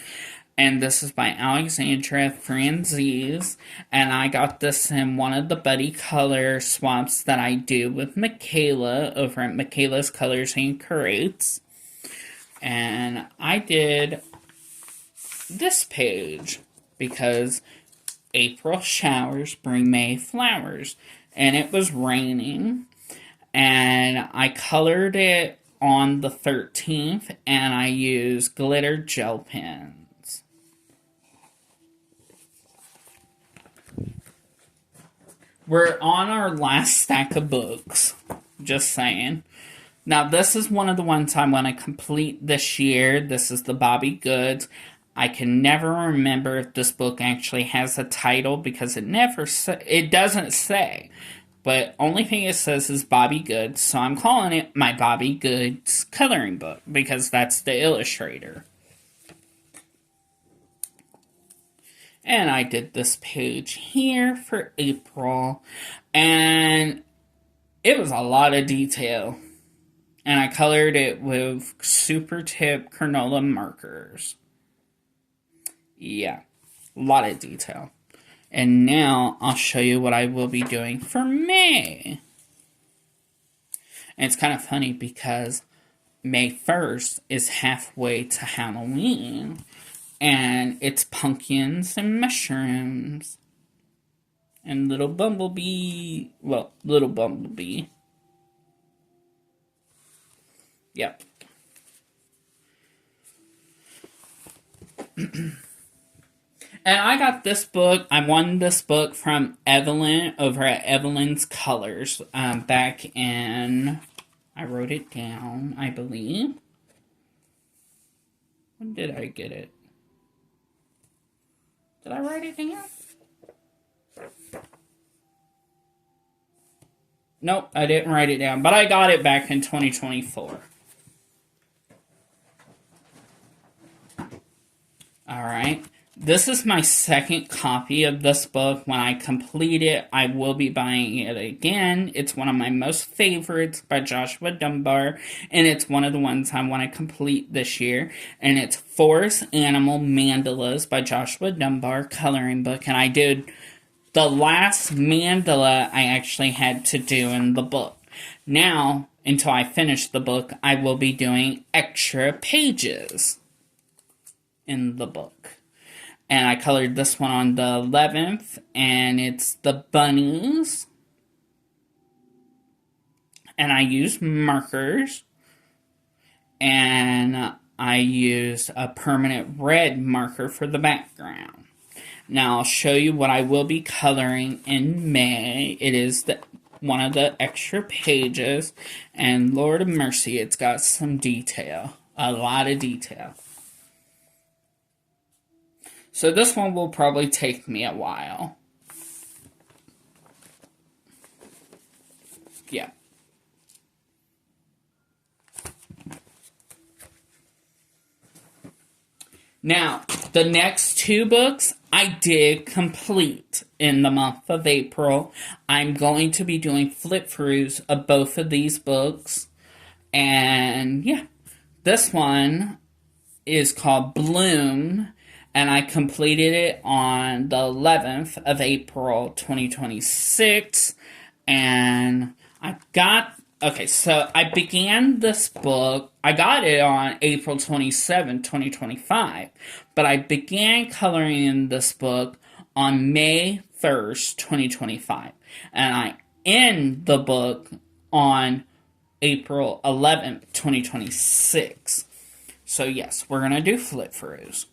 And this is by Alexandra Franzese. And I got this in one of the buddy color swaps that I do with Michaela over at Michaela's Colors and Curates. And I did this page because April showers bring May flowers. And it was raining. And I colored it on the 13th. And I used glitter gel pens. We're on our last stack of books. Just saying. Now, this is one of the ones I want to complete this year. This is the Bobby Goods. I can never remember if this book actually has a title because it doesn't say. But only thing it says is Bobby Goods, so I'm calling it my Bobby Goods coloring book because that's the illustrator. And I did this page here for April, and it was a lot of detail. And I colored it with super tip Cronola markers. Yeah, a lot of detail. And now I'll show you what I will be doing for May. And it's kind of funny because May 1st is halfway to Halloween. And it's pumpkins and mushrooms. And little bumblebee. Well, little bumblebee. Yep. And I got this book. I won this book from Evelyn over at Evelyn's Colors back in, I wrote it down, I believe. When did I get it? Did I write it down? Nope, I didn't write it down, but I got it back in 2024. Alright. This is my second copy of this book. When I complete it, I will be buying it again. It's one of my most favorites by Joshua Dunbar, and it's one of the ones I want to complete this year. And it's Forest Animal Mandalas by Joshua Dunbar coloring book, and I did the last mandala I actually had to do in the book. Now, until I finish the book, I will be doing extra pages in the book. And I colored this one on the 11th, and it's the bunnies. And I used markers, and I used a permanent red marker for the background. Now I'll show you what I will be coloring in May. It is one of the extra pages, and Lord of mercy, it's got some detail, a lot of detail. So this one will probably take me a while. Yeah. Now, the next two books I did complete in the month of April. I'm going to be doing flip-throughs of both of these books. And yeah, this one is called Bloom. And I completed it on the 11th of April, 2026. And so I began this book. I got it on April 27, 2025. But I began coloring in this book on May 1st, 2025. And I end the book on April 11th, 2026. So yes, we're going to do flip-throughs.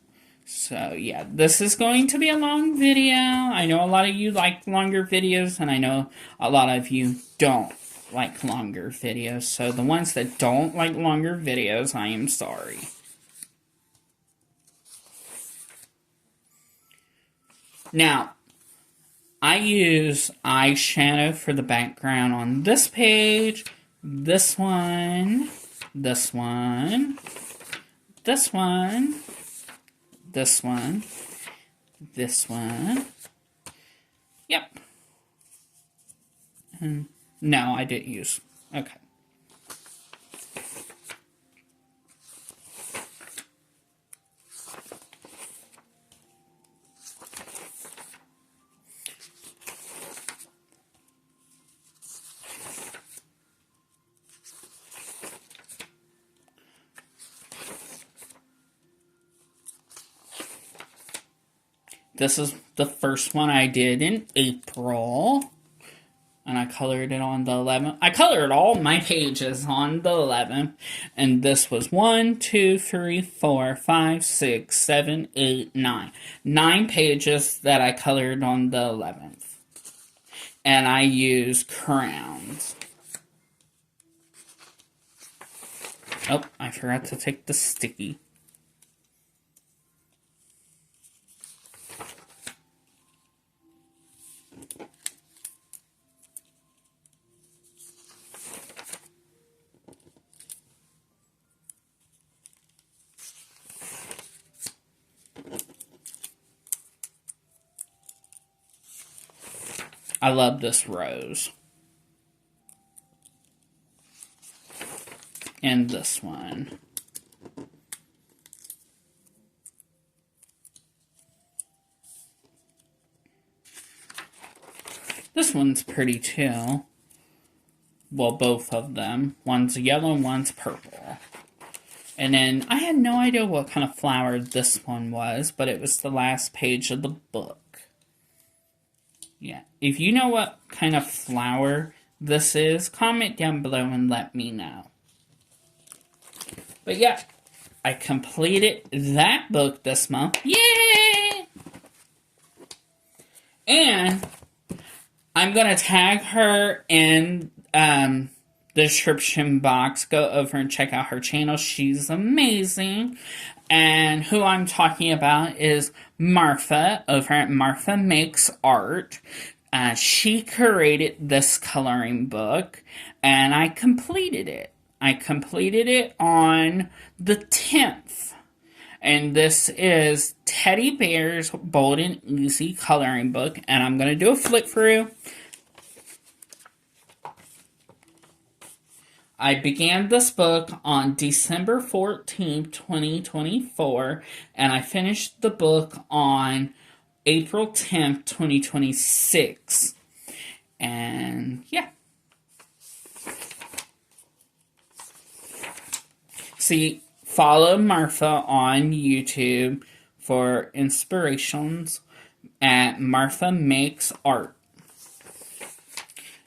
So, yeah, this is going to be a long video. I know a lot of you like longer videos, and I know a lot of you don't like longer videos. So, the ones that don't like longer videos, I am sorry. Now, I use eyeshadow for the background on this page, this one, this one, this one, this one, this one. Yep. And no, I didn't use. Okay. This is the first one I did in April. And I colored it on the 11th. I colored all my pages on the 11th. And this was 1, 2, 3, 4, 5, 6, 7, 8, 9. 9 pages that I colored on the 11th. And I used crowns. Oh, I forgot to take the sticky. I love this rose. And this one. This one's pretty too. Well, both of them. One's yellow, one's purple. And then I had no idea what kind of flower this one was, but it was the last page of the book. Yeah, if you know what kind of flower this is, comment down below and let me know. But yeah, I completed that book this month. Yay! And I'm going to tag her in the description box. Go over and check out her channel. She's amazing. And who I'm talking about is Martha over at Martha Makes Art. She created this coloring book, and I completed it. I completed it on the 10th. And this is Teddy Bear's Bold and Easy Coloring Book. And I'm going to do a flip through. I began this book on December 14th, 2024, and I finished the book on April 10th, 2026. And yeah. See, follow Martha on YouTube for inspirations at Martha Makes Art.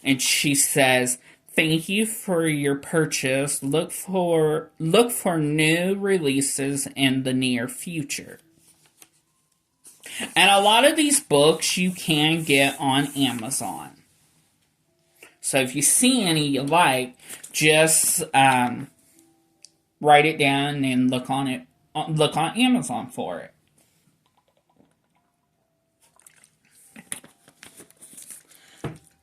And she says, "Thank you for your purchase. Look for new releases in the near future." And a lot of these books you can get on Amazon. So if you see any you like, just write it down and look on Amazon for it.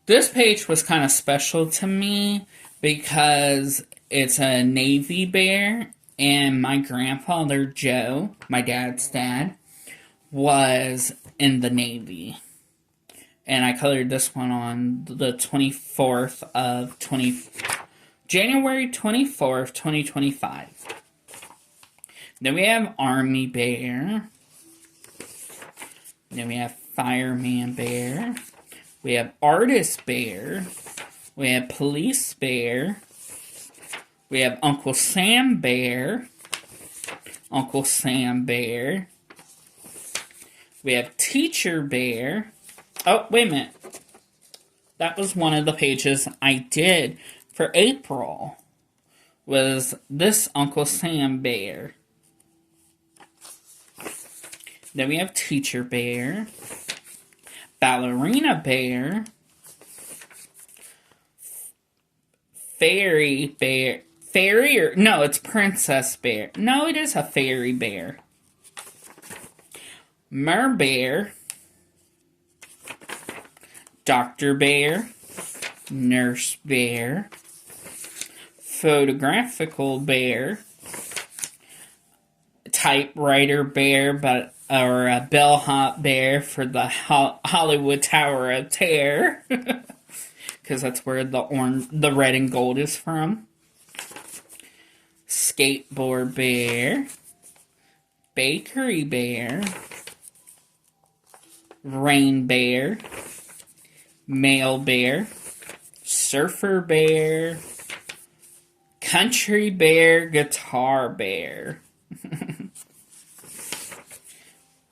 This page was kind of special to me because it's a Navy bear, and my grandfather Joe, my dad's dad, was in the Navy. And I colored this one on the 24th of January 24th, 2025. Then we have Army Bear. Then we have Fireman Bear. We have Artist Bear. We have Police Bear. We have Uncle Sam Bear. Uncle Sam Bear. We have Teacher Bear. Oh, wait a minute. That was one of the pages I did for April. Was this Uncle Sam Bear. Then we have Teacher Bear. Ballerina Bear. Fairy Bear. Fairy or... No, it's Princess Bear. No, it is a Fairy Bear. Mer Bear. Dr. Bear. Nurse Bear. photographical bear, typewriter bear, or a bellhop bear for the Hollywood Tower of Terror, because that's where the red and gold is from. Skateboard bear, bakery bear, rain bear, male bear, surfer bear, country bear, guitar bear.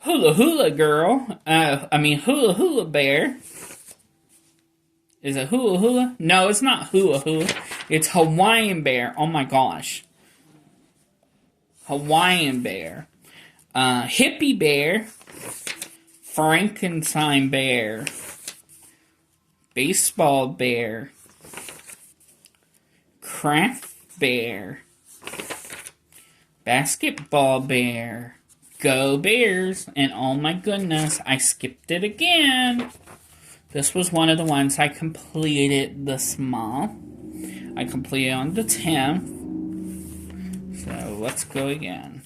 Hula hula girl. Hula hula bear. Is it hula hula? No, it's not hula hula. It's Hawaiian bear. Oh my gosh. Hawaiian bear. Hippie bear. Frankenstein bear. Baseball bear. Craft bear. Basketball bear. Go Bears. And oh my goodness, I skipped it again. This was one of the ones I completed this month. I completed on the 10th. So let's go again.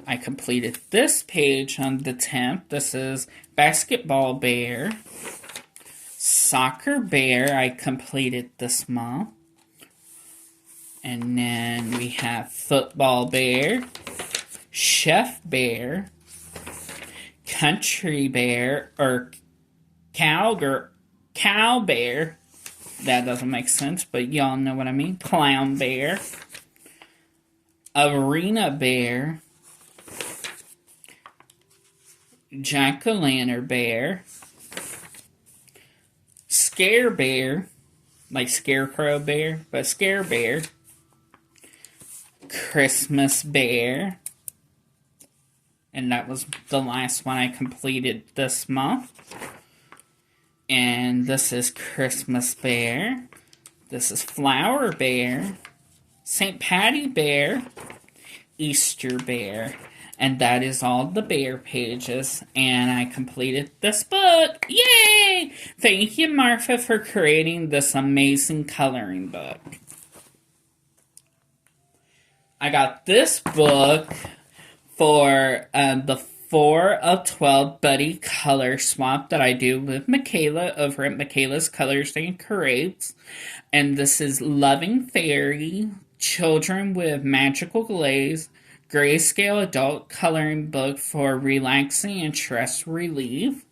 I completed this page on the 10th. This is Basketball Bear. Soccer Bear I completed this month. And then we have Football Bear. Chef Bear. Country Bear. Or Cow Bear. That doesn't make sense, but y'all know what I mean. Clown Bear. Arena Bear. Jack-o'-lantern Bear. Scare Bear. Like Scarecrow Bear, but Scare Bear. Christmas Bear. And that was the last one I completed this month. And this is Christmas Bear. This is Flower Bear. St. Patty Bear. Easter Bear. And that is all the bear pages. And I completed this book. Yay! Thank you, Martha, for creating this amazing coloring book. I got this book for the 4 of 12 buddy color swap that I do with Michaela over at Michaela's Colors and Creates. And this is Loving Fairy, Children with Magical Glaze, Grayscale Adult Coloring Book for Relaxing and Stress Relief.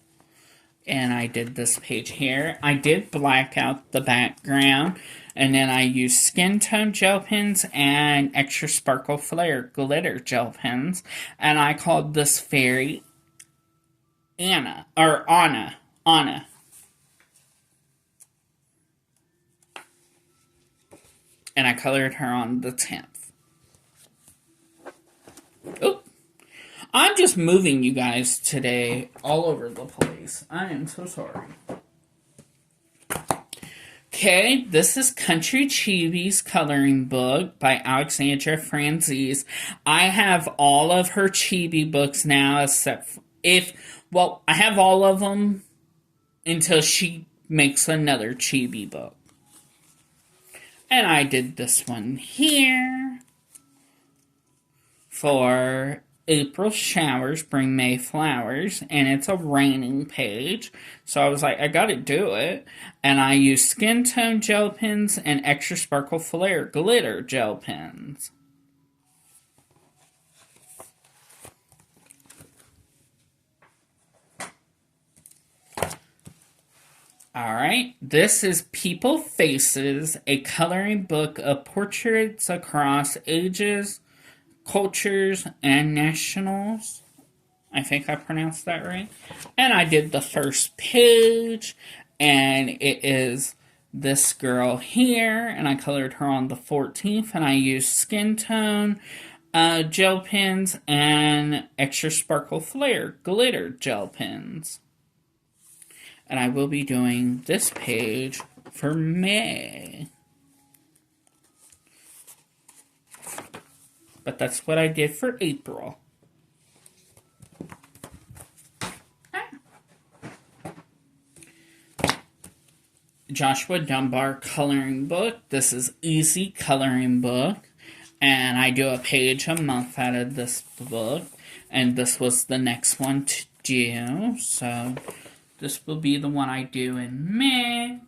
And I did this page here. I did black out the background. And then I used skin tone gel pens and extra sparkle flare glitter gel pens. And I called this fairy Anna. And I colored her on the 10th. Oh, I'm just moving you guys today all over the place. I am so sorry. Okay, this is Country Chibi's coloring book by Alexandra Franzese. I have all of her chibi books now, except I have all of them until she makes another chibi book. And I did this one here for April showers bring May flowers, and it's a raining page. So I was like, I gotta do it. And I used skin tone gel pens and extra sparkle flare glitter gel pens. Alright, this is People Faces, a coloring book of portraits across ages, cultures, and nationals. I think I pronounced that right. And I did the first page, and it is this girl here, and I colored her on the 14th, and I used skin tone gel pens and extra sparkle flare glitter gel pens. And I will be doing this page for May. But that's what I did for April. Joshua Dunbar coloring book. This is easy coloring book. And I do a page a month out of this book. And this was the next one to do. So this will be the one I do in May.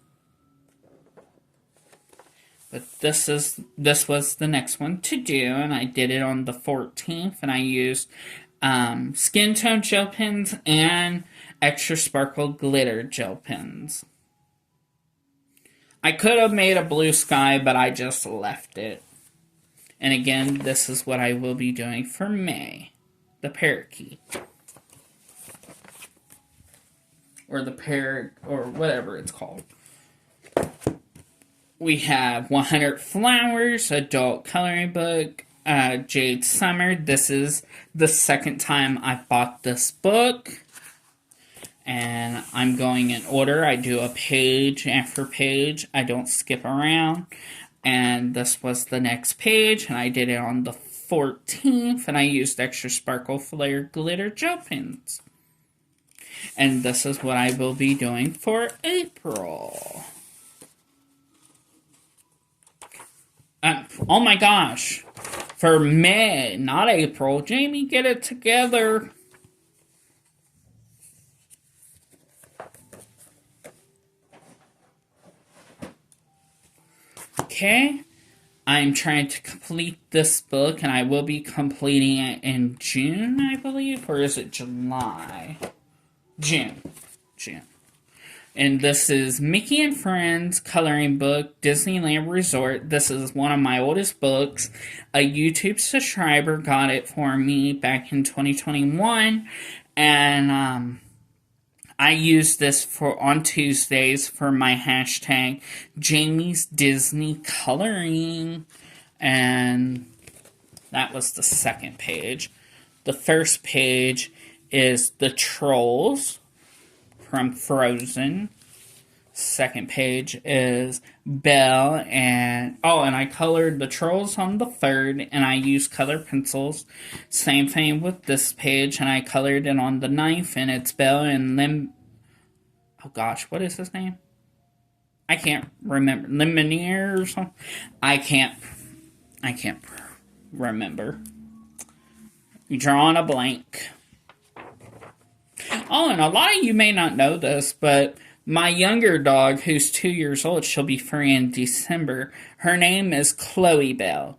But this was the next one to do, and I did it on the 14th, and I used skin tone gel pens and extra sparkle glitter gel pens. I could have made a blue sky, but I just left it. And again, this is what I will be doing for May. The parakeet. Or or whatever it's called. We have 100 Flowers, adult coloring book, Jade Summer. This is the second time I've bought this book. And I'm going in order. I do a page after page. I don't skip around. And this was the next page, and I did it on the 14th, and I used extra sparkle flare glitter gel pens. And this is what I will be doing for April. Oh my gosh. For May, not April. Jamie, get it together. Okay. I'm trying to complete this book, and I will be completing it in June, I believe. Or is it July? June. And this is Mickey and Friends coloring book, Disneyland Resort. This is one of my oldest books. A YouTube subscriber got it for me back in 2021. And I use this on Tuesdays for my hashtag Jamie's Disney Coloring. And that was the second page. The first page is the Trolls from Frozen. Second page is Belle and I colored the Trolls on the third, and I used color pencils. Same thing with this page, and I colored it on the 9th, and it's Belle and oh gosh, what is his name? I can't remember. Limonier or something? I can't remember. Drawing a blank. Oh, and a lot of you may not know this, but my younger dog, who's 2 years old, she'll be 3 in December. Her name is Chloe Bell.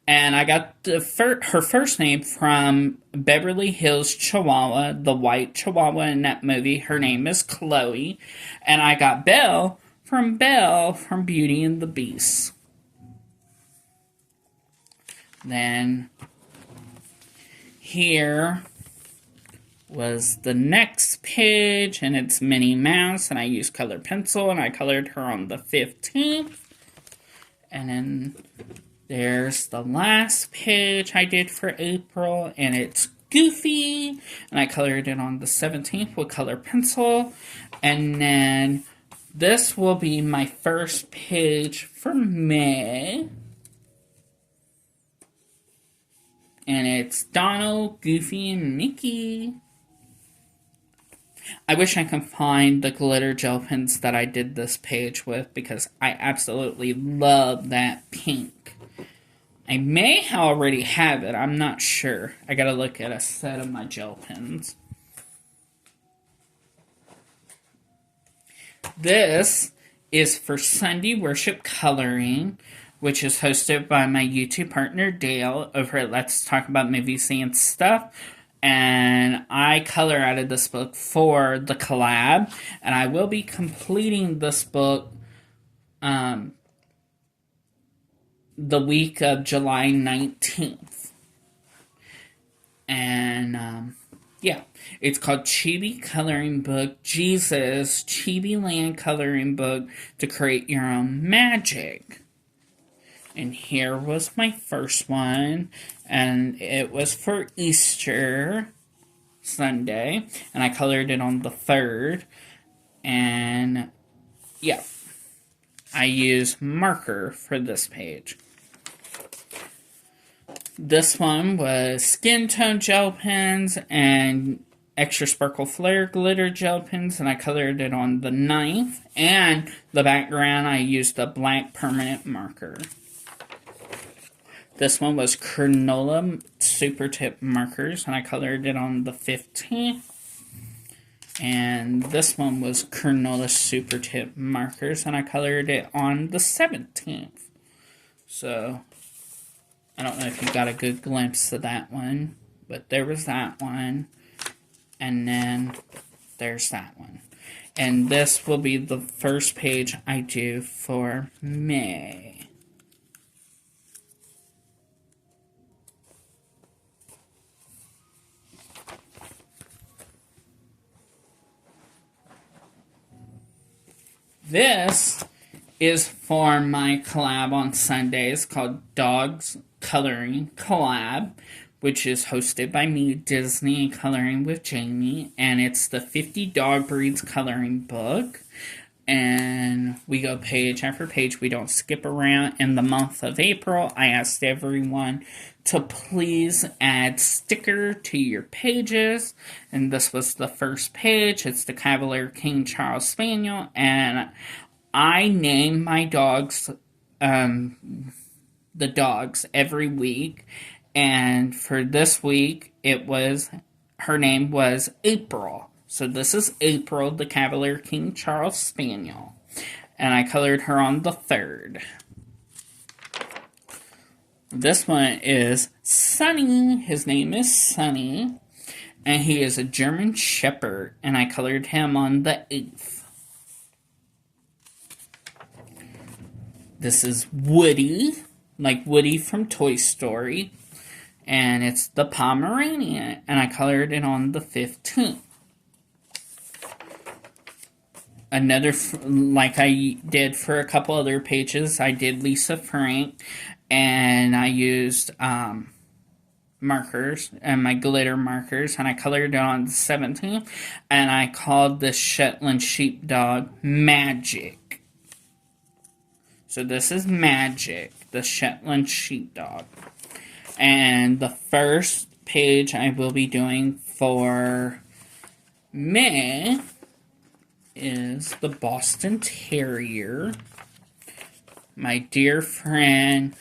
And I got her first name from Beverly Hills Chihuahua, the white Chihuahua in that movie. Her name is Chloe. And I got Belle from Beauty and the Beast. Then here was the next page, and it's Minnie Mouse, and I used color pencil, and I colored her on the 15th. And then there's the last page I did for April, and it's Goofy, and I colored it on the 17th with color pencil. And then this will be my first page for May. And it's Donald, Goofy, and Mickey. I wish I could find the glitter gel pens that I did this page with, because I absolutely love that pink. I may already have it. I'm not sure. I gotta look at a set of my gel pens. This is for Sunday Worship Coloring, which is hosted by my YouTube partner Dale over at Let's Talk About Movies and Stuff. And I color out of this book for the collab. And I will be completing this book the week of July 19th. And yeah, it's called Chibi Coloring Book, Jesus Chibi Land Coloring Book to Create Your Own Magic. And here was my first one, and it was for Easter Sunday, and I colored it on the 3rd, and yeah, I used marker for this page. This one was skin tone gel pens and Extra Sparkle Flare glitter gel pens, and I colored it on the 9th. And the background, I used a black permanent marker. This one was Cronola Super Tip markers, and I colored it on the 15th. And this one was Cronola Super Tip markers, and I colored it on the 17th. So, I don't know if you got a good glimpse of that one, but there was that one. And then there's that one. And this will be the first page I do for May. This is for my collab on Sundays called Dogs Coloring Collab, which is hosted by me, Disney Coloring with Jamie, and it's the 50 Dog Breeds Coloring Book. And we go page after page. We don't skip around. In the month of April, I asked everyone to please add sticker to your pages. And this was the first page. It's the Cavalier King Charles Spaniel. And I name my dogs, the dogs, every week. And for this week, her name was April. So this is April, the Cavalier King Charles Spaniel. And I colored her on the 3rd. This one is Sunny. His name is Sunny. And he is a German Shepherd. And I colored him on the 8th. This is Woody, like Woody from Toy Story. And it's the Pomeranian. And I colored it on the 15th. Another, like I did for a couple other pages, I did Lisa Frank, and I used markers, and my glitter markers, and I colored it on the 17th, and I called this Shetland Sheepdog Magic. So this is Magic, the Shetland Sheepdog. And the first page I will be doing for May is the Boston Terrier. My dear friend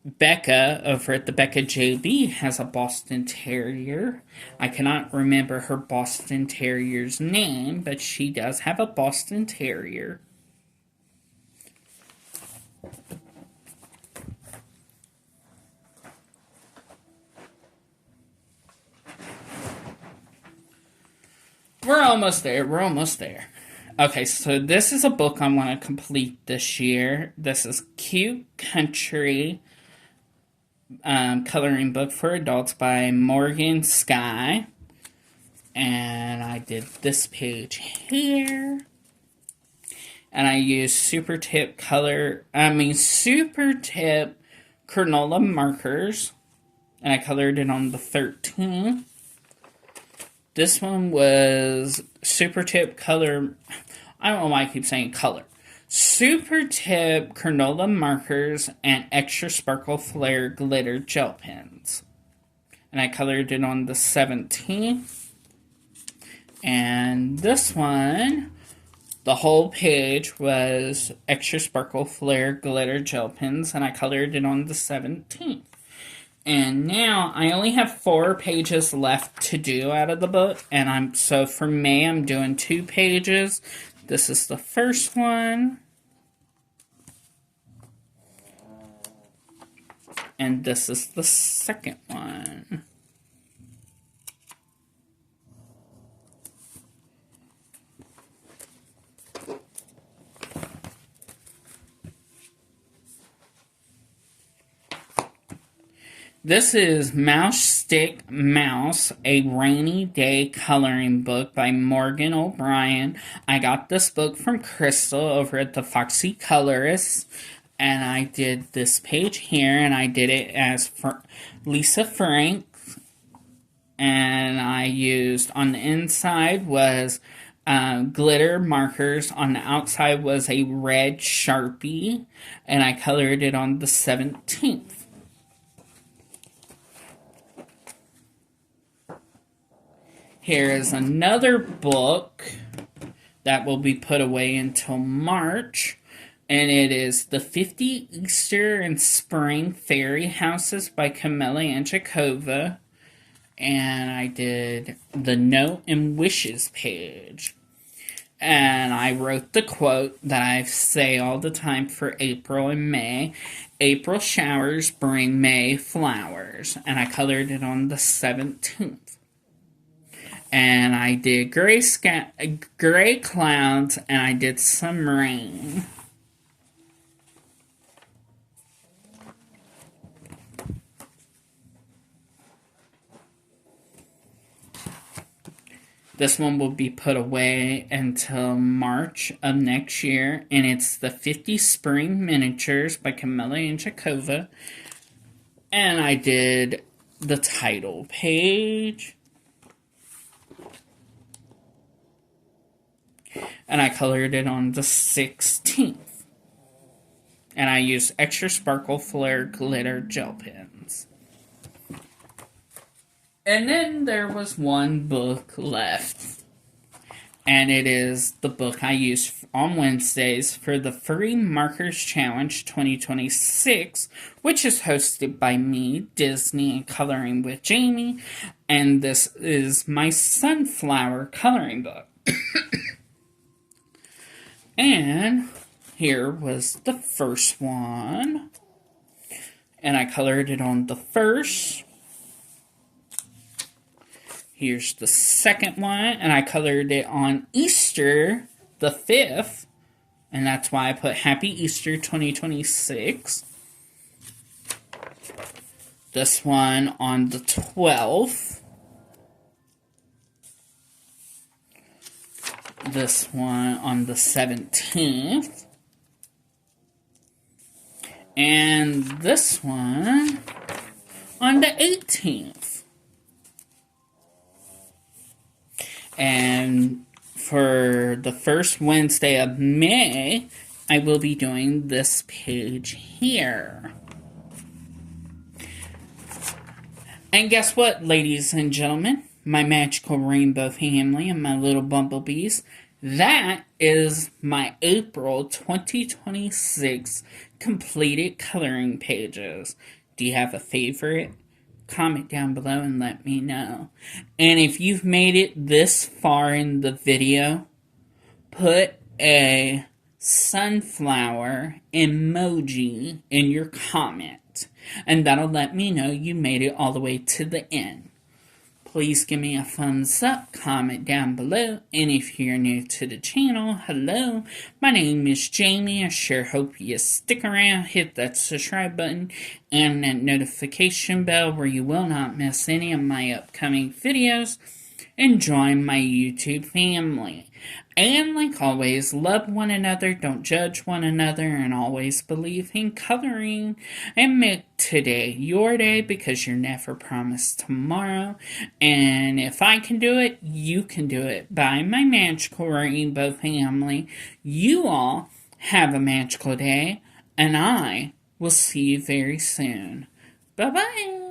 Becca over at the Becca JB has a Boston Terrier. I cannot remember her Boston Terrier's name, but she does have a Boston Terrier. We're almost there. Okay, so this is a book I want to complete this year. This is Cute Country coloring book for adults by Morgan Sky. And I did this page here. And I used Super Tip Cronola markers. And I colored it on the 13th. This one was Super Tip color. I don't know why I keep saying color. Super Tip Cronola markers and Extra Sparkle Flare glitter gel pens. And I colored it on the 17th. And this one, the whole page was Extra Sparkle Flare glitter gel pens. And I colored it on the 17th. And now I only have 4 pages left to do out of the book, and so for May I'm doing 2 pages. This is the first one, and this is the second one. This is Mouse Stick Mouse, a rainy day coloring book by Morgan O'Brien. I got this book from Crystal over at the Foxy Colorist, and I did this page here, and I did it as for Lisa Frank, and I used, on the inside was glitter markers, on the outside was a red Sharpie, and I colored it on the 17th. Here is another book that will be put away until March. And it is The 50 Easter and Spring Fairy Houses by Camilla Anchikova. And I did the Note and Wishes page. And I wrote the quote that I say all the time for April and May. April showers bring May flowers. And I colored it on the 17th. And I did gray clouds, and I did some rain. This one will be put away until March of next year, and it's the 50 Spring Miniatures by Camilla Anchikova. And I did the title page. And I colored it on the 16th. And I used extra sparkle flare glitter gel pens. And then there was one book left. And it is the book I use on Wednesdays for the Free Markers Challenge 2026, which is hosted by me, Disney, and Coloring with Jamie. And this is my Sunflower coloring book. And here was the first one. And I colored it on the 1st. Here's the second one, and I colored it on Easter, the 5th, and that's why I put Happy Easter 2026. This one on the 12th. This one on the 17th. And this one on the 18th. And for the first Wednesday of May, I will be doing this page here. And guess what, ladies and gentlemen? My magical rainbow family and my little bumblebees. That is my April 2026 completed coloring pages. Do you have a favorite? Comment down below and let me know. And if you've made it this far in the video, put a sunflower emoji in your comment. And that'll let me know you made it all the way to the end. Please give me a thumbs up, comment down below, and if you're new to the channel, hello, my name is Jamie. I sure hope you stick around, hit that subscribe button, and that notification bell where you will not miss any of my upcoming videos, and join my YouTube family. And like always, love one another, don't judge one another, and always believe in coloring. And make today your day, because you're never promised tomorrow. And if I can do it, you can do it. By my magical rainbow family, you all have a magical day, and I will see you very soon. Bye-bye.